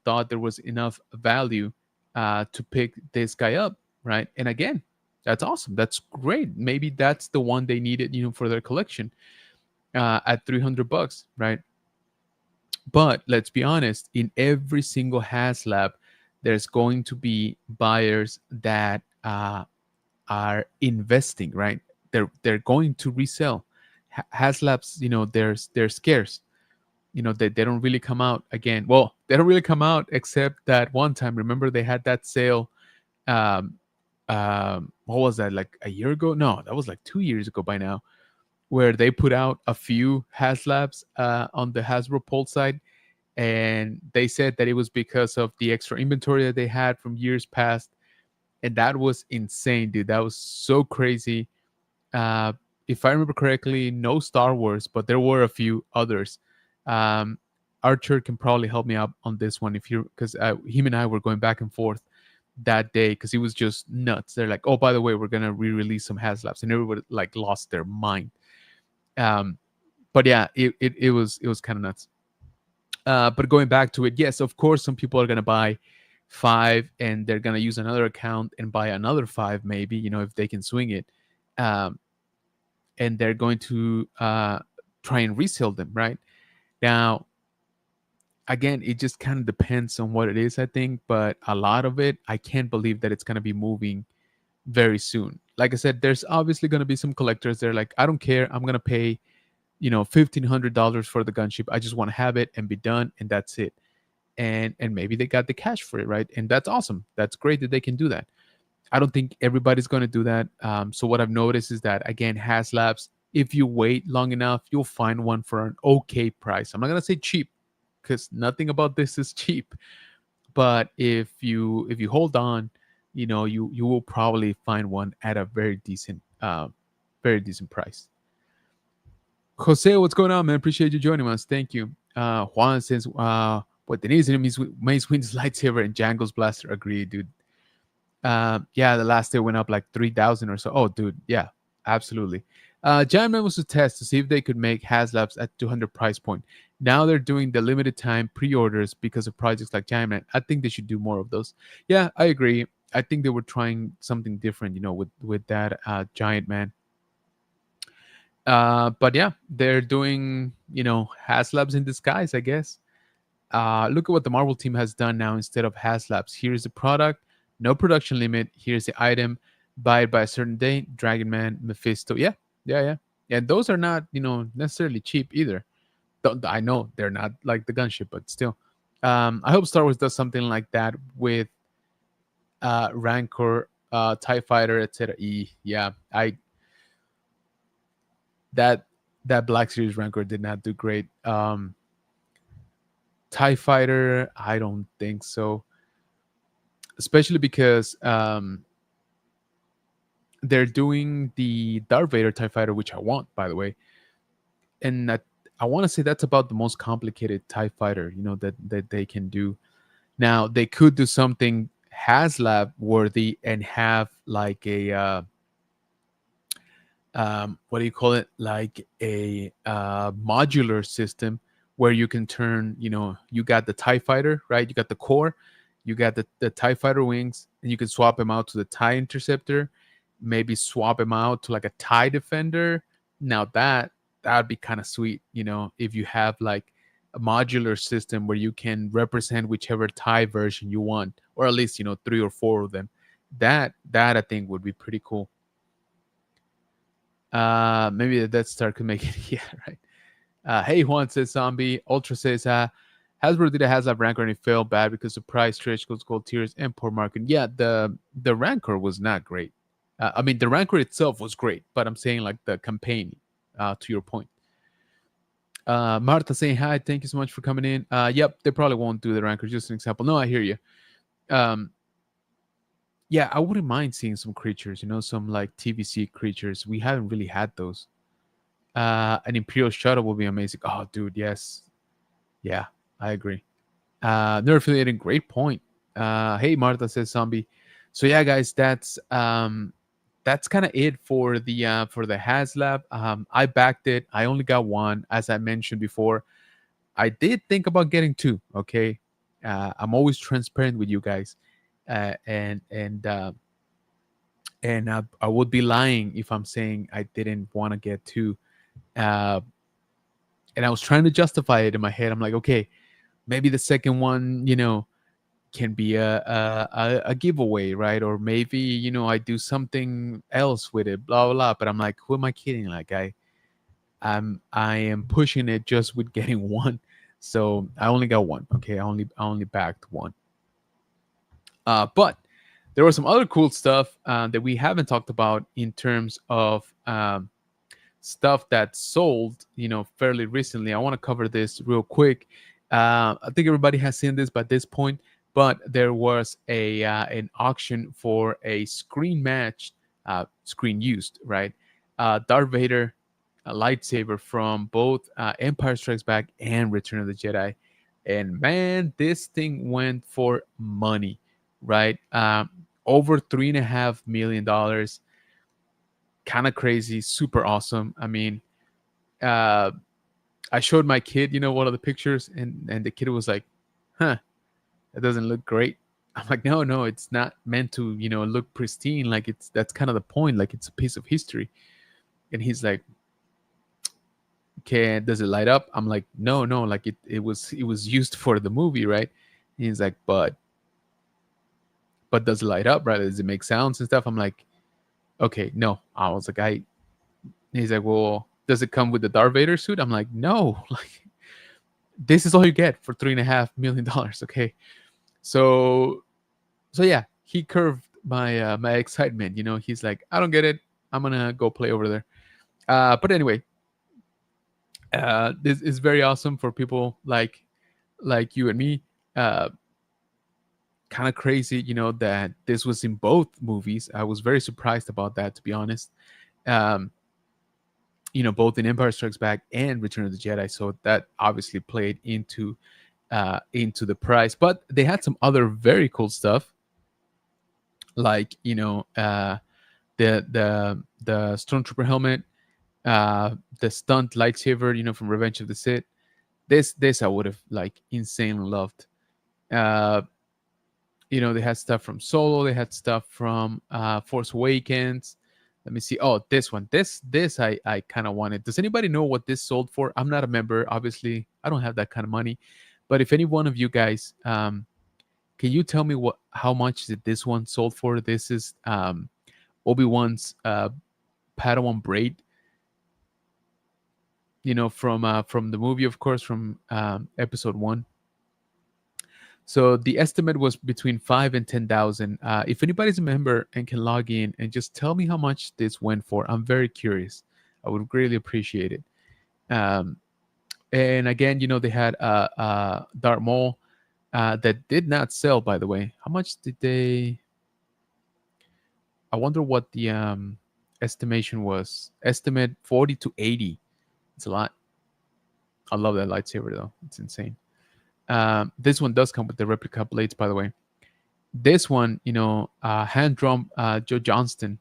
thought there was enough value to pick this guy up, right? And again, that's awesome. That's great. Maybe that's the one they needed, for their collection at $300, right? But let's be honest, in every single Haslab, there's going to be buyers that are investing, right? They're going to resell. Haslabs, they're scarce. They don't really come out again. Well, they don't really come out except that one time. Remember, they had that sale. Um, what was that? Like a year ago? No, that was like 2 years ago by now, where they put out a few Haslabs on the Hasbro Pulse side, and they said that it was because of the extra inventory that they had from years past, and that was insane, dude. That was so crazy. Uh, if I remember correctly, no Star Wars, but there were a few others. Um, Archer can probably help me out on this one if you, because him and I were going back and forth that day because he was just nuts. They're like, oh, by the way, we're gonna re-release some Haslabs, and everybody like lost their mind. But yeah, it was kind of nuts. But going back to it, yes, of course, some people are gonna buy 5 and they're gonna use another account and buy another 5, maybe, if they can swing it, um, and they're going to try and resell them, right? Now, again, it just kind of depends on what it is, I think, but a lot of it, I can't believe that it's gonna be moving very soon. Like I said, there's obviously gonna be some collectors. They're like, I don't care, I'm gonna pay $1,500 for the gunship. I just want to have it and be done, and that's it. And maybe they got the cash for it, right? And that's awesome. That's great that they can do that. I don't think everybody's going to do that. So what I've noticed is that, again, Haslabs, if you wait long enough, you'll find one for an okay price. I'm not gonna say cheap, because nothing about this is cheap. But if you hold on, you will probably find one at a very decent price. Jose, what's going on, man? Appreciate you joining us. Thank you. Juan says, what Denise and Mace Windu's lightsaber and Django's blaster. Agree, dude. Yeah, the last day went up like 3,000 or so. Oh, dude, yeah, absolutely. Giant Man was to test to see if they could make Haslabs at 200 price point. Now they're doing the limited time pre-orders because of projects like Giant Man. I think they should do more of those. Yeah, I agree. I think they were trying something different, with that Giant Man. But yeah, they're doing, Haslabs in disguise, I guess. Look at what the Marvel team has done now instead of Haslabs. Here's the product, no production limit. Here's the item, buy it by a certain date. Dragon Man, Mephisto. Yeah, yeah, yeah. And those are not, necessarily cheap either. I know they're not like the gunship, but still. I hope Star Wars does something like that with Rancor, TIE Fighter, etc. Yeah, that that Black Series Rancor did not do great. TIE Fighter, I don't think so. Especially because they're doing the Darth Vader TIE Fighter, which I want, by the way. And I want to say that's about the most complicated TIE Fighter, that they can do. Now, they could do something Haslab worthy and have like a, what do you call it? Like a modular system where you can turn, you got the TIE Fighter, right? You got the core, you got the TIE Fighter wings, and you can swap them out to the TIE Interceptor, maybe swap them out to like a TIE Defender. Now that'd be kind of sweet, if you have like a modular system where you can represent whichever TIE version you want, or at least, 3 or 4 of them. That I think would be pretty cool. Maybe the Death Star could make it. Yeah, right. Hey, Juan says zombie. Ultra says, Hasbro did a Haslab Rancor and it failed bad because of price, stretch goals, gold tiers, and poor marketing. Yeah, the Rancor was not great. I mean, the Rancor itself was great, but I'm saying like the campaign. To your point. Marta saying hi. Thank you so much for coming in. Yep, they probably won't do the Rancor. Just an example. No, I hear you. Yeah, I wouldn't mind seeing some creatures. Some like TVC creatures. We haven't really had those. An Imperial Shuttle would be amazing. Oh, dude, yes. Yeah, I agree. They're affiliating. Great point. Hey, Martha says zombie. So yeah, guys, that's kind of it for the Haslab. I backed it. I only got one, as I mentioned before. I did think about getting two. Okay, I'm always transparent with you guys, and I would be lying if I'm saying I didn't want to get two. Uh, and I was trying to justify it in my head. I'm like, okay, maybe the second one, can be a giveaway, right? Or maybe, I do something else with it, blah blah blah. But I'm like, who am I kidding? Like I am pushing it just with getting one. So I only got one. Okay, I only backed one. But there was some other cool stuff that we haven't talked about in terms of stuff that sold, fairly recently. I want to cover this real quick. I think everybody has seen this by this point, but there was an auction for a screen matched, screen used, right? Darth Vader, a lightsaber from both Empire Strikes Back and Return of the Jedi. And man, this thing went for money, right? Over $3.5 million. Kind of crazy, super awesome. I mean, I showed my kid, one of the pictures, and the kid was like, "Huh, that doesn't look great." I'm like, "No, it's not meant to, look pristine. Like that's kind of the point. Like it's a piece of history." And he's like, "Okay, does it light up?" I'm like, "No, like it was used for the movie, right?" And he's like, "But does it light up, right? Does it make sounds and stuff?" I'm like, "Okay, no." I was like, He's like, "Well, does it come with the Darth Vader suit?" I'm like, "No, like this is all you get for $3.5 million." Okay, so yeah, he curved my excitement. He's like, "I don't get it. I'm gonna go play over there." But anyway, this is very awesome for people like you and me. Uh, kind of crazy, that this was in both movies. I was very surprised about that, to be honest. Um, both in Empire Strikes Back and Return of the Jedi. So that obviously played into the price. But they had some other very cool stuff, like the Stormtrooper helmet, the stunt lightsaber, from Revenge of the Sith. This I would have like insanely loved. Uh, they had stuff from Solo. They had stuff from Force Awakens. Let me see. Oh, this one. This I kind of wanted. Does anybody know what this sold for? I'm not a member, obviously. I don't have that kind of money. But if any one of you guys, can you tell me how much did this one sold for? This is Obi-Wan's Padawan braid. From the movie, of course, from Episode 1. So the estimate was between 5 and 10,000. If anybody's a member and can log in and just tell me how much this went for, I'm very curious. I would greatly appreciate it. Um, and again, they had Darth Maul that did not sell, by the way. How much did they? I wonder what the estimation was. Estimate 40 to 80. It's a lot. I love that lightsaber though. It's insane. This one does come with the replica blades, by the way. This one, hand drum Joe Johnston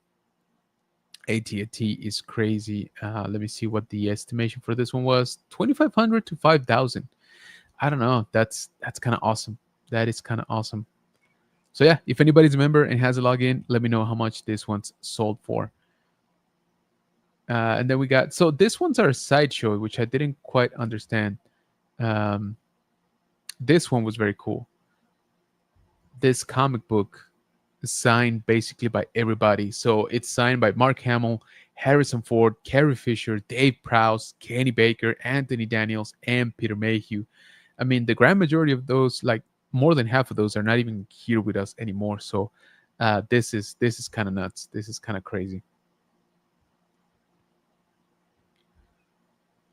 AT-AT is crazy. Let me see what the estimation for this one was: 2,500 to 5,000. I don't know. That's kind of awesome. That is kind of awesome. So yeah, if anybody's a member and has a login, let me know how much this one's sold for. And then we got, so this one's our sideshow, which I didn't quite understand. This one was very cool. This comic book is signed basically by everybody. So it's signed by Mark Hamill, Harrison Ford, Carrie Fisher, Dave Prowse, Kenny Baker, Anthony Daniels, and Peter Mayhew. I mean, the grand majority of those, like more than half of those, are not even here with us anymore. So this is kind of nuts. This is kind of crazy.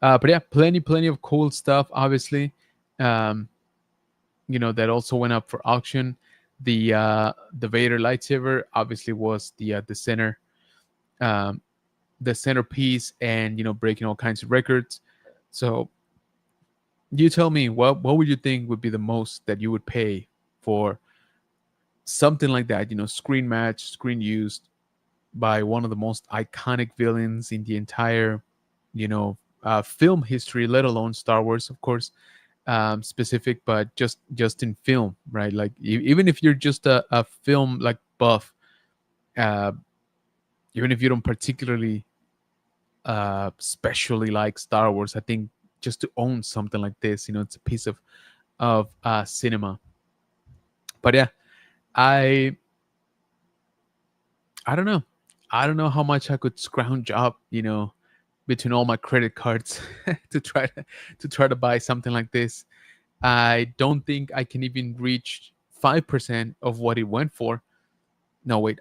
But yeah, plenty of cool stuff. Obviously, that also went up for auction. The Vader lightsaber obviously was the center, the centerpiece, and breaking all kinds of records. So you tell me, what would you think would be the most that you would pay for something like that? Screen match, screen used by one of the most iconic villains in the entire, film history, let alone Star Wars, of course, specific, but just in film, right? Like even if you're just a film like buff, uh, even if you don't particularly especially like Star Wars, I think just to own something like this, it's a piece of cinema. But yeah, I I don't know. I don't know how much I could scrounge up, between all my credit cards to try to buy something like this. I don't think I can even reach 5% of what it went for. No, wait,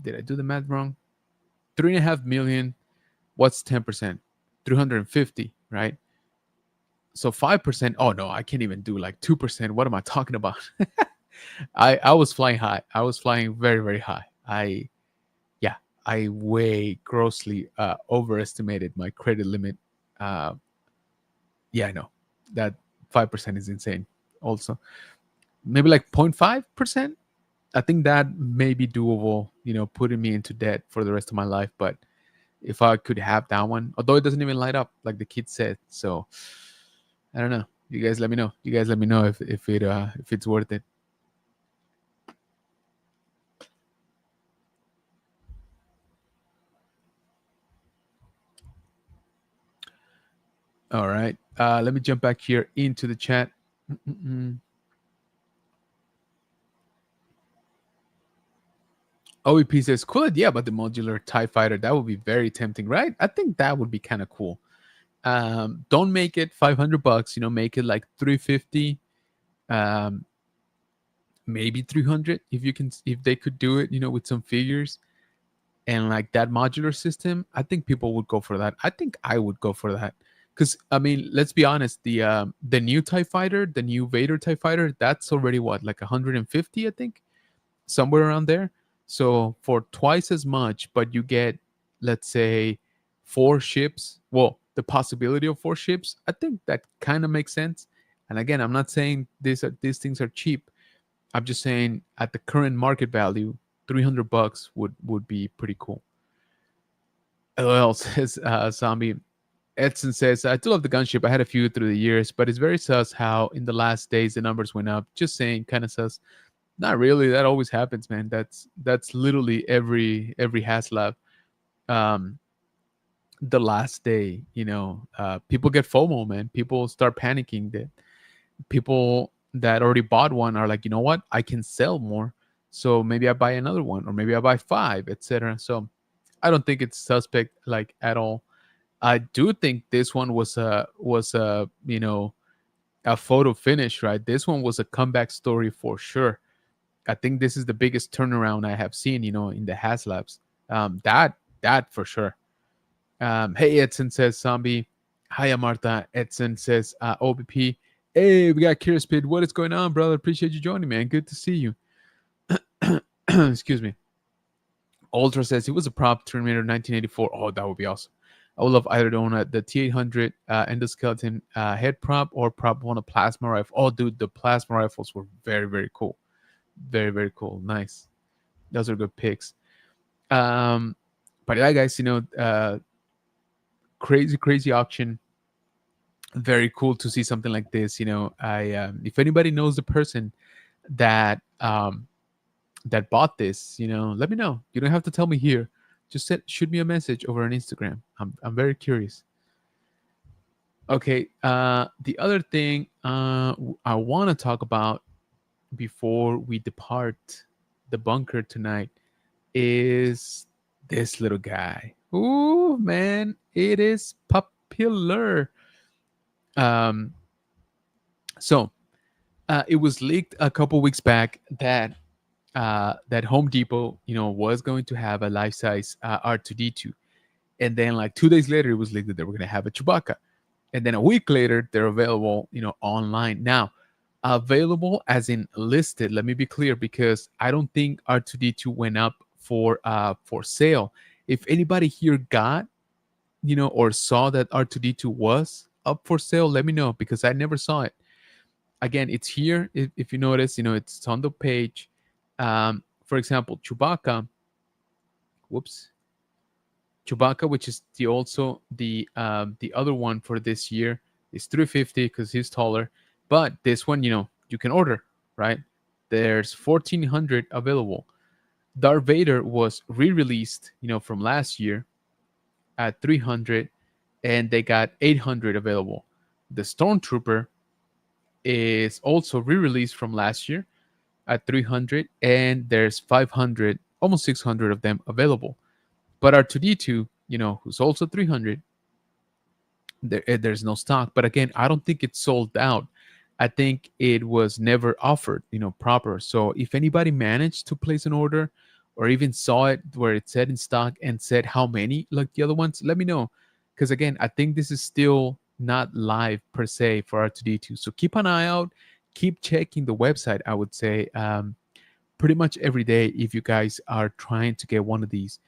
did I do the math wrong? 3.5 million. What's 10%? 350, right? So 5%. Oh no, I can't even do like 2%. What am I talking about? I was flying high. I was flying very, very high. Yeah, I way grossly overestimated my credit limit. Uh, yeah, I know that 5% is insane. Also, maybe like 0.5%. I think that may be doable. Putting me into debt for the rest of my life. But if I could have that one, although it doesn't even light up like the kid said, so I don't know. You guys let me know. You guys let me know if it's worth it. All right. Let me jump back here into the chat. Mm-mm-mm. OEP says, cool idea about the modular TIE fighter. That would be very tempting, right? I think that would be kind of cool. Don't make it $500, make it like 350, maybe 300 if they could do it, with some figures. and like that modular system, I think people would go for that. I think I would go for that. Because I mean, let's be honest, the new TIE fighter, the new Vader TIE fighter, that's already what, like 150, I think, somewhere around there. So for twice as much, but you get, let's say, four ships. Well, the possibility of four ships, I think that kind of makes sense. And again, I'm not saying these things are cheap. I'm just saying at the current market value, $300 would be pretty cool. LOL says Zombie. Edson says, I do love the gunship. I had a few through the years, but it's very sus how in the last days the numbers went up. Just saying, kind of sus. Not really. That always happens, man. That's literally every Haslab. Um, the last day, people get FOMO, man. People start panicking. That people that already bought one are like, you know what? I can sell more, so maybe I buy another one, or maybe I buy five, etc. So I don't think it's suspect like at all. I do think this one was a a photo finish, right? This one was a comeback story for sure. I think this is the biggest turnaround I have seen, in the Haslabs. That for sure. Hey, Edson says zombie. Hi, Marta. Edson says OBP. Hey, we got Curious Pit. What is going on, brother? Appreciate you joining, man. Good to see you. Excuse me. Ultra says it was a prop Terminator 1984. Oh, that would be awesome. I would love either to own the T800 endoskeleton head prop or prop one a plasma rifle. Oh, dude, the plasma rifles were very, very cool. Very, very cool. Nice. Those are good picks. But yeah, guys, crazy, crazy auction. Very cool to see something like this. I if anybody knows the person that bought this, let me know. You don't have to tell me here. Just shoot me a message over on Instagram. I'm very curious. Okay. The other thing I want to talk about before we depart the bunker tonight is this little guy. Ooh, man, it is popular. Um, so it was leaked a couple weeks back that Home Depot, was going to have a life size R2D2, and then like 2 days later, it was leaked that they were going to have a Chewbacca, and then a week later, they're available, online now. Available as in listed. Let me be clear, because I don't think R2D2 went up for sale. If anybody here got, or saw that R2D2 was up for sale, let me know, because I never saw it. Again, it's here. If you notice, it's on the page. For example, Chewbacca. Whoops. Chewbacca, which is the other one for this year, is 350 because he's taller. But this one, you can order, right? There's 1,400 available. Darth Vader was re-released, from last year at 300, and they got 800 available. The Stormtrooper is also re-released from last year at 300, and there's 500, almost 600 of them available. But R2D2, who's also 300, there's no stock. But again, I don't think it's sold out. I think it was never offered, proper. So if anybody managed to place an order or even saw it where it said in stock and said how many, like the other ones, let me know. Because again, I think this is still not live per se for R2D2. So keep an eye out. Keep checking the website, I would say, pretty much every day if you guys are trying to get one of these.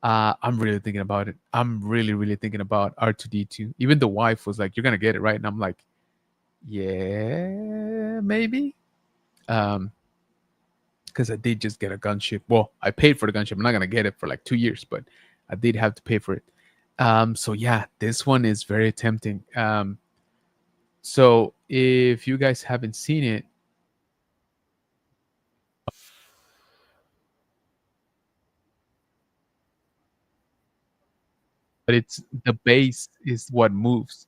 I'm really thinking about it. I'm really, really thinking about R2D2. Even the wife was like, "You're gonna get it, right?" And I'm like, "Yeah, maybe." Um, because I did just get a gunship. Well, I paid for the gunship. I'm not gonna get it for like 2 years, but I did have to pay for it. So yeah, this one is very tempting. So if you guys haven't seen it, but it's the base is what moves.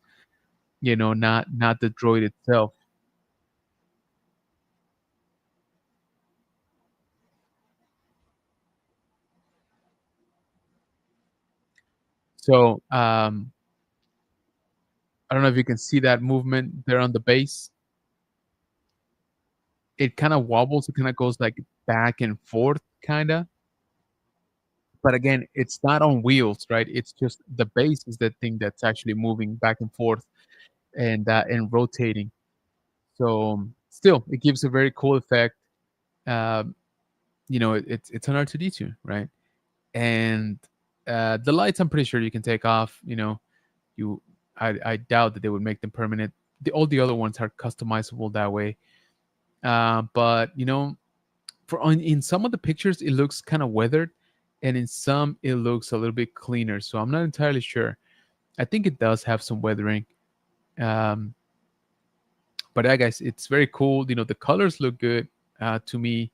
Not the droid itself. So I don't know if you can see that movement there on the base. It kind of wobbles. It kind of goes like back and forth, kind of. But again, it's not on wheels, right? It's just the base is the thing that's actually moving back and forth and rotating. So still, it gives a very cool effect. Um, it's an R2D2, right? And the lights, I'm pretty sure you can take off. You I doubt that they would make them permanent. All the other ones are customizable that way. But in some of the pictures it looks kind of weathered, and in some it looks a little bit cleaner. So I'm not entirely sure. I think it does have some weathering. Um, but yeah, guys, it's very cool. The colors look good to me.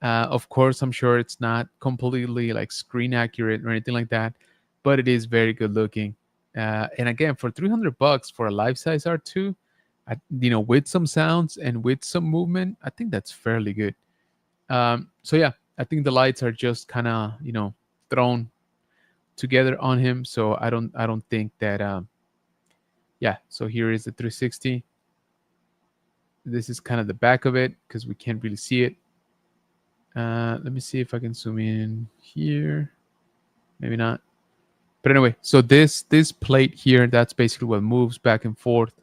Of course, I'm sure it's not completely like screen accurate or anything like that, but it is very good looking. And again, for $300 for a life size R2, with some sounds and with some movement, I think that's fairly good. So yeah, I think the lights are just kind of thrown together on him. So I don't think that yeah. So here is the 360. This is kind of the back of it because we can't really see it. Let me see if I can zoom in here. Maybe not. But anyway, so this plate here, that's basically what moves back and forth,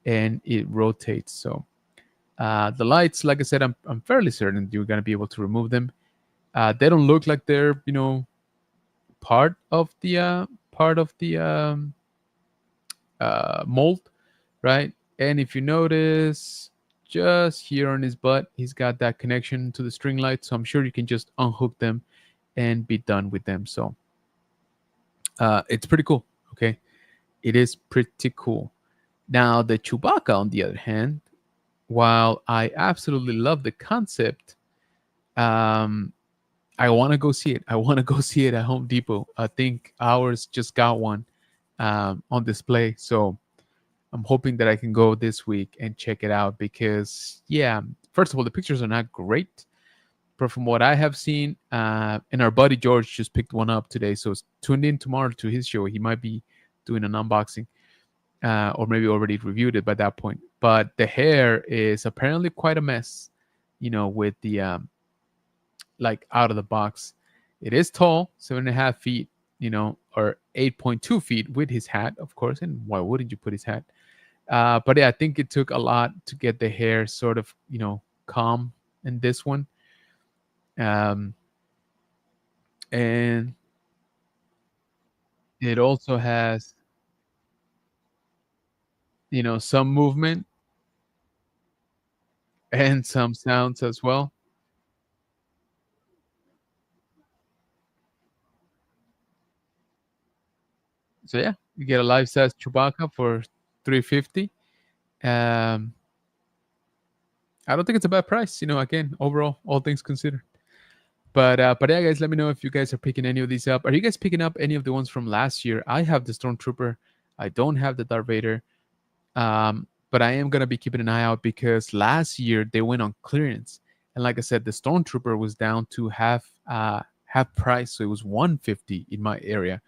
and it rotates. So the lights, like I said, I'm fairly certain you're gonna be able to remove them. They don't look like they're part of the mold, right? And if you notice, just here on his butt, he's got that connection to the string light. So I'm sure you can just unhook them and be done with them. So it's pretty cool. Okay, it is pretty cool. Now the Chewbacca, on the other hand, while I absolutely love the concept, um, I want to go see it. I want to go see it at Home Depot. I think ours just got one on display, so I'm hoping that I can go this week and check it out because, yeah, first of all, the pictures are not great, but from what I have seen, and our buddy George just picked one up today, so tuned in tomorrow to his show. He might be doing an unboxing, or maybe already reviewed it by that point. But the hair is apparently quite a mess, with the like out of the box. It is tall, 7.5 feet, or 8.2 feet with his hat, of course. And why wouldn't you put his hat? But yeah, I think it took a lot to get the hair sort of, calm in this one. Um, and it also has, some movement and some sounds as well. So yeah, you get a life-size Chewbacca for 350. Um, I don't think it's a bad price, again, overall, all things considered. But yeah, guys, let me know if you guys are picking any of these up. Are you guys picking up any of the ones from last year? I have the Stormtrooper. I don't have the Darth Vader. But I am gonna be keeping an eye out because last year they went on clearance, and like I said, the Stormtrooper was down to half price, so it was 150 in my area,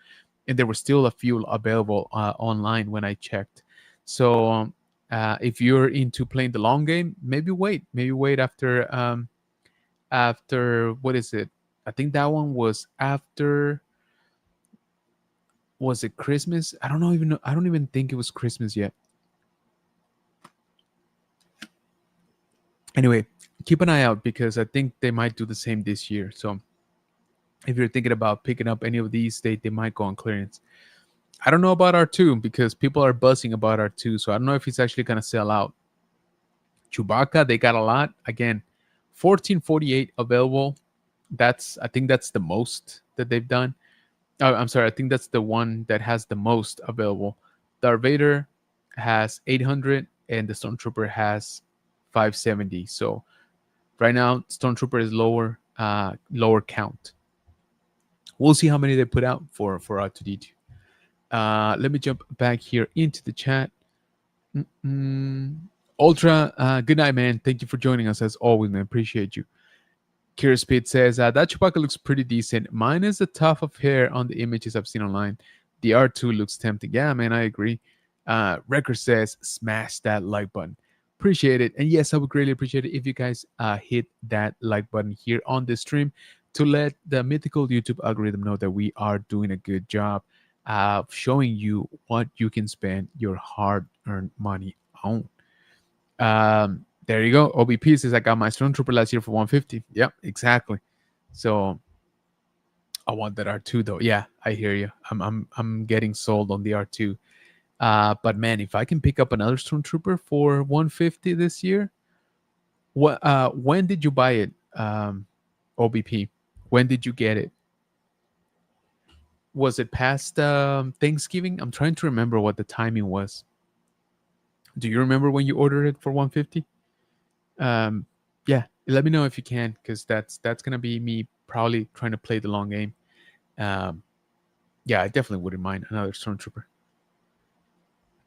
and there were still a few available online when I checked. So if you're into playing the long game, maybe wait after what is it? I think that one was after, was it Christmas? I don't even think it was Christmas yet. Anyway, keep an eye out because I think they might do the same this year. So if you're thinking about picking up any of these, they might go on clearance. I don't know about R2 because people are buzzing about R2, so I don't know if it's actually gonna sell out. Chewbacca, they got a lot. Again, 1448 available. I think that's the most that they've done. Oh, I'm sorry, I think that's the one that has the most available. Darth Vader has 800 and the Stormtrooper has 570. So right now, Stormtrooper is lower count. We'll see how many they put out for R2D2. Let me jump back here into the chat. Ultra, good night, man. Thank you for joining us as always, man. Appreciate you. Kira Speed says that Chewbacca looks pretty decent. Mine is the tuft of hair on the images I've seen online. The R2 looks tempting. Yeah, man, I agree. Record says smash that like button. Appreciate it. And yes, I would greatly appreciate it if you guys hit that like button here on the stream to let the mythical YouTube algorithm know that we are doing a good job of showing you what you can spend your hard-earned money on. There you go. OBP says I got my Stormtrooper last year for 150. Yep, exactly. So I want that R2 though. Yeah, I hear you. I'm getting sold on the R2. But man, if I can pick up another Stormtrooper for 150 this year, what? When did you buy it? OBP. When did you get it? Was it past Thanksgiving? I'm trying to remember what the timing was. Do you remember when you ordered it for 150? Um, yeah, let me know if you can, because that's gonna be me probably trying to play the long game. Um, yeah, I definitely wouldn't mind another Stormtrooper.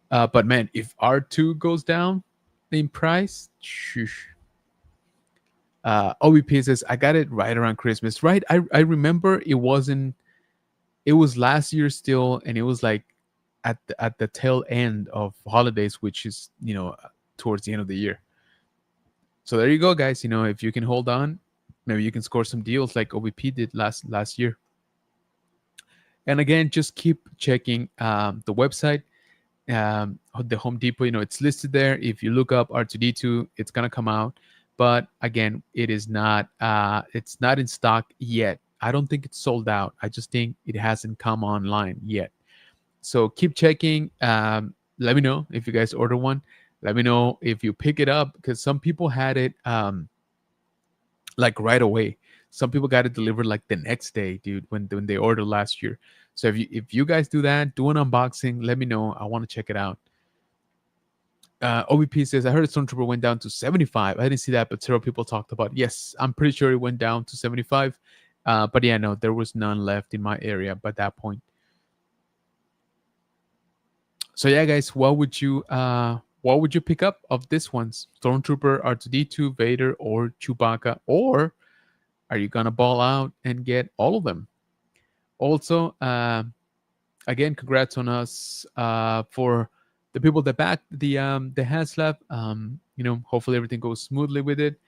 But man, if R2 goes down in price, shush. OBP says I got it right around Christmas. Right, I remember it wasn't. It was last year still, and it was like at the tail end of holidays, which is towards the end of the year. So there you go, guys. If you can hold on, maybe you can score some deals like OBP did last year. And again, just keep checking the website, the Home Depot. It's listed there. If you look up R2D2, it's gonna come out. But again, it's not in stock yet. I don't think it's sold out. I just think it hasn't come online yet. So keep checking. Let me know if you guys order one. Let me know if you pick it up, because some people had it like right away. Some people got it delivered like the next day, dude, when they ordered last year. So if you guys do that, do an unboxing. Let me know. I want to check it out. OBP says, I heard Stormtrooper went down to 75. I didn't see that, but several people talked about it. Yes, I'm pretty sure it went down to 75. But yeah, no, there was none left in my area by that point. So yeah, guys, what would you pick up of this ones? Stormtrooper, R2D2, Vader, or Chewbacca? Or are you gonna ball out and get all of them? Also, again, congrats on us for the people that backed the Haslab. Hopefully everything goes smoothly with it.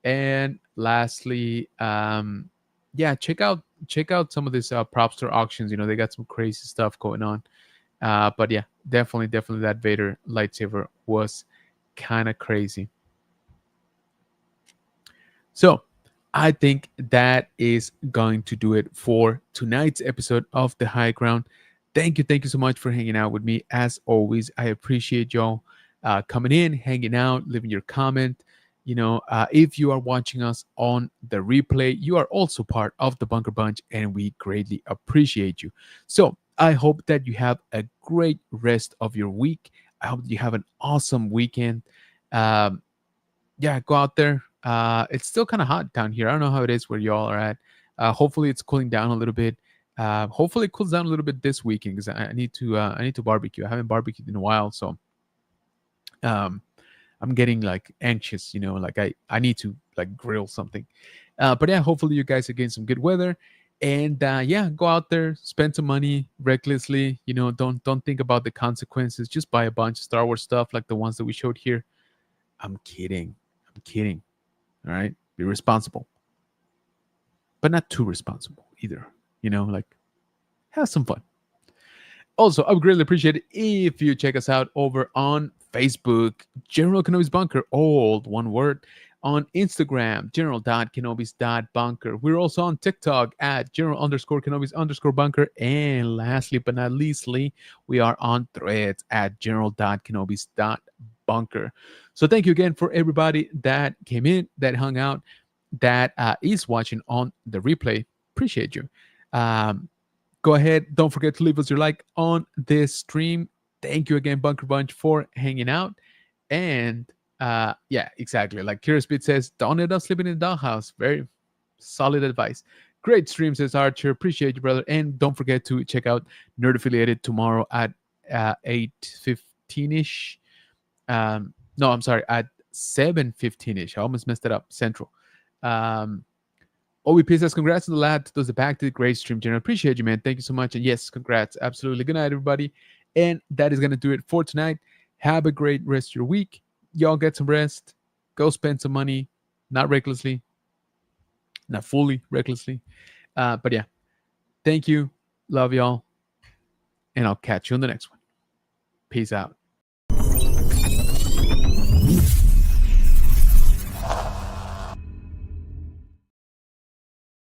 And lastly, yeah, check out some of these Propster auctions. They got some crazy stuff going on. But yeah, definitely that Vader lightsaber was kind of crazy. So I think that is going to do it for tonight's episode of The High Ground. Thank you so much for hanging out with me. As always, I appreciate y'all coming in, hanging out, leaving your comment. If you are watching us on the replay, you are also part of the Bunker Bunch, and we greatly appreciate you. So I hope that you have a great rest of your week. I hope you have an awesome weekend. Yeah, go out there. It's still kind of hot down here. I don't know how it is where y'all are at. Hopefully, it's cooling down a little bit. Hopefully, it cools down a little bit this weekend, because I need to barbecue. I haven't barbecued in a while, so I'm getting like anxious. Like I need to like grill something. But yeah, hopefully you guys are getting some good weather. And yeah, go out there, spend some money recklessly. Don't think about the consequences. Just buy a bunch of Star Wars stuff like the ones that we showed here. I'm kidding. All right, be responsible, but not too responsible either. Like have some fun. Also, I would greatly appreciate it if you check us out over on Facebook, General Kenobi's Bunker, all one word. On Instagram, general.kenobis.bunker. We're also on TikTok at general_Kenobis_bunker. And lastly but not leastly, we are on Threads at general.kenobis.bunker. So thank you again for everybody that came in, that hung out, that is watching on the replay. Appreciate you. Go ahead. Don't forget to leave us your like on this stream. Thank you again, Bunker Bunch, for hanging out. And yeah, exactly. Like Curious Beat says, don't end up sleeping in the doghouse. Very solid advice. Great stream, says Archer. Appreciate you, brother. And don't forget to check out Nerd Affiliated tomorrow at 8:15ish. No, I'm sorry, at 7:15ish. I almost messed it up. Central. OBP says, congrats to the lad. Does the pack did great stream, General. Appreciate you, man. Thank you so much. And yes, congrats. Absolutely. Good night, everybody. And that is going to do it for tonight. Have a great rest of your week. Y'all get some rest. Go spend some money, not recklessly. not fully recklessly. But yeah, thank you. Love y'all. And I'll catch you on the next one. Peace out.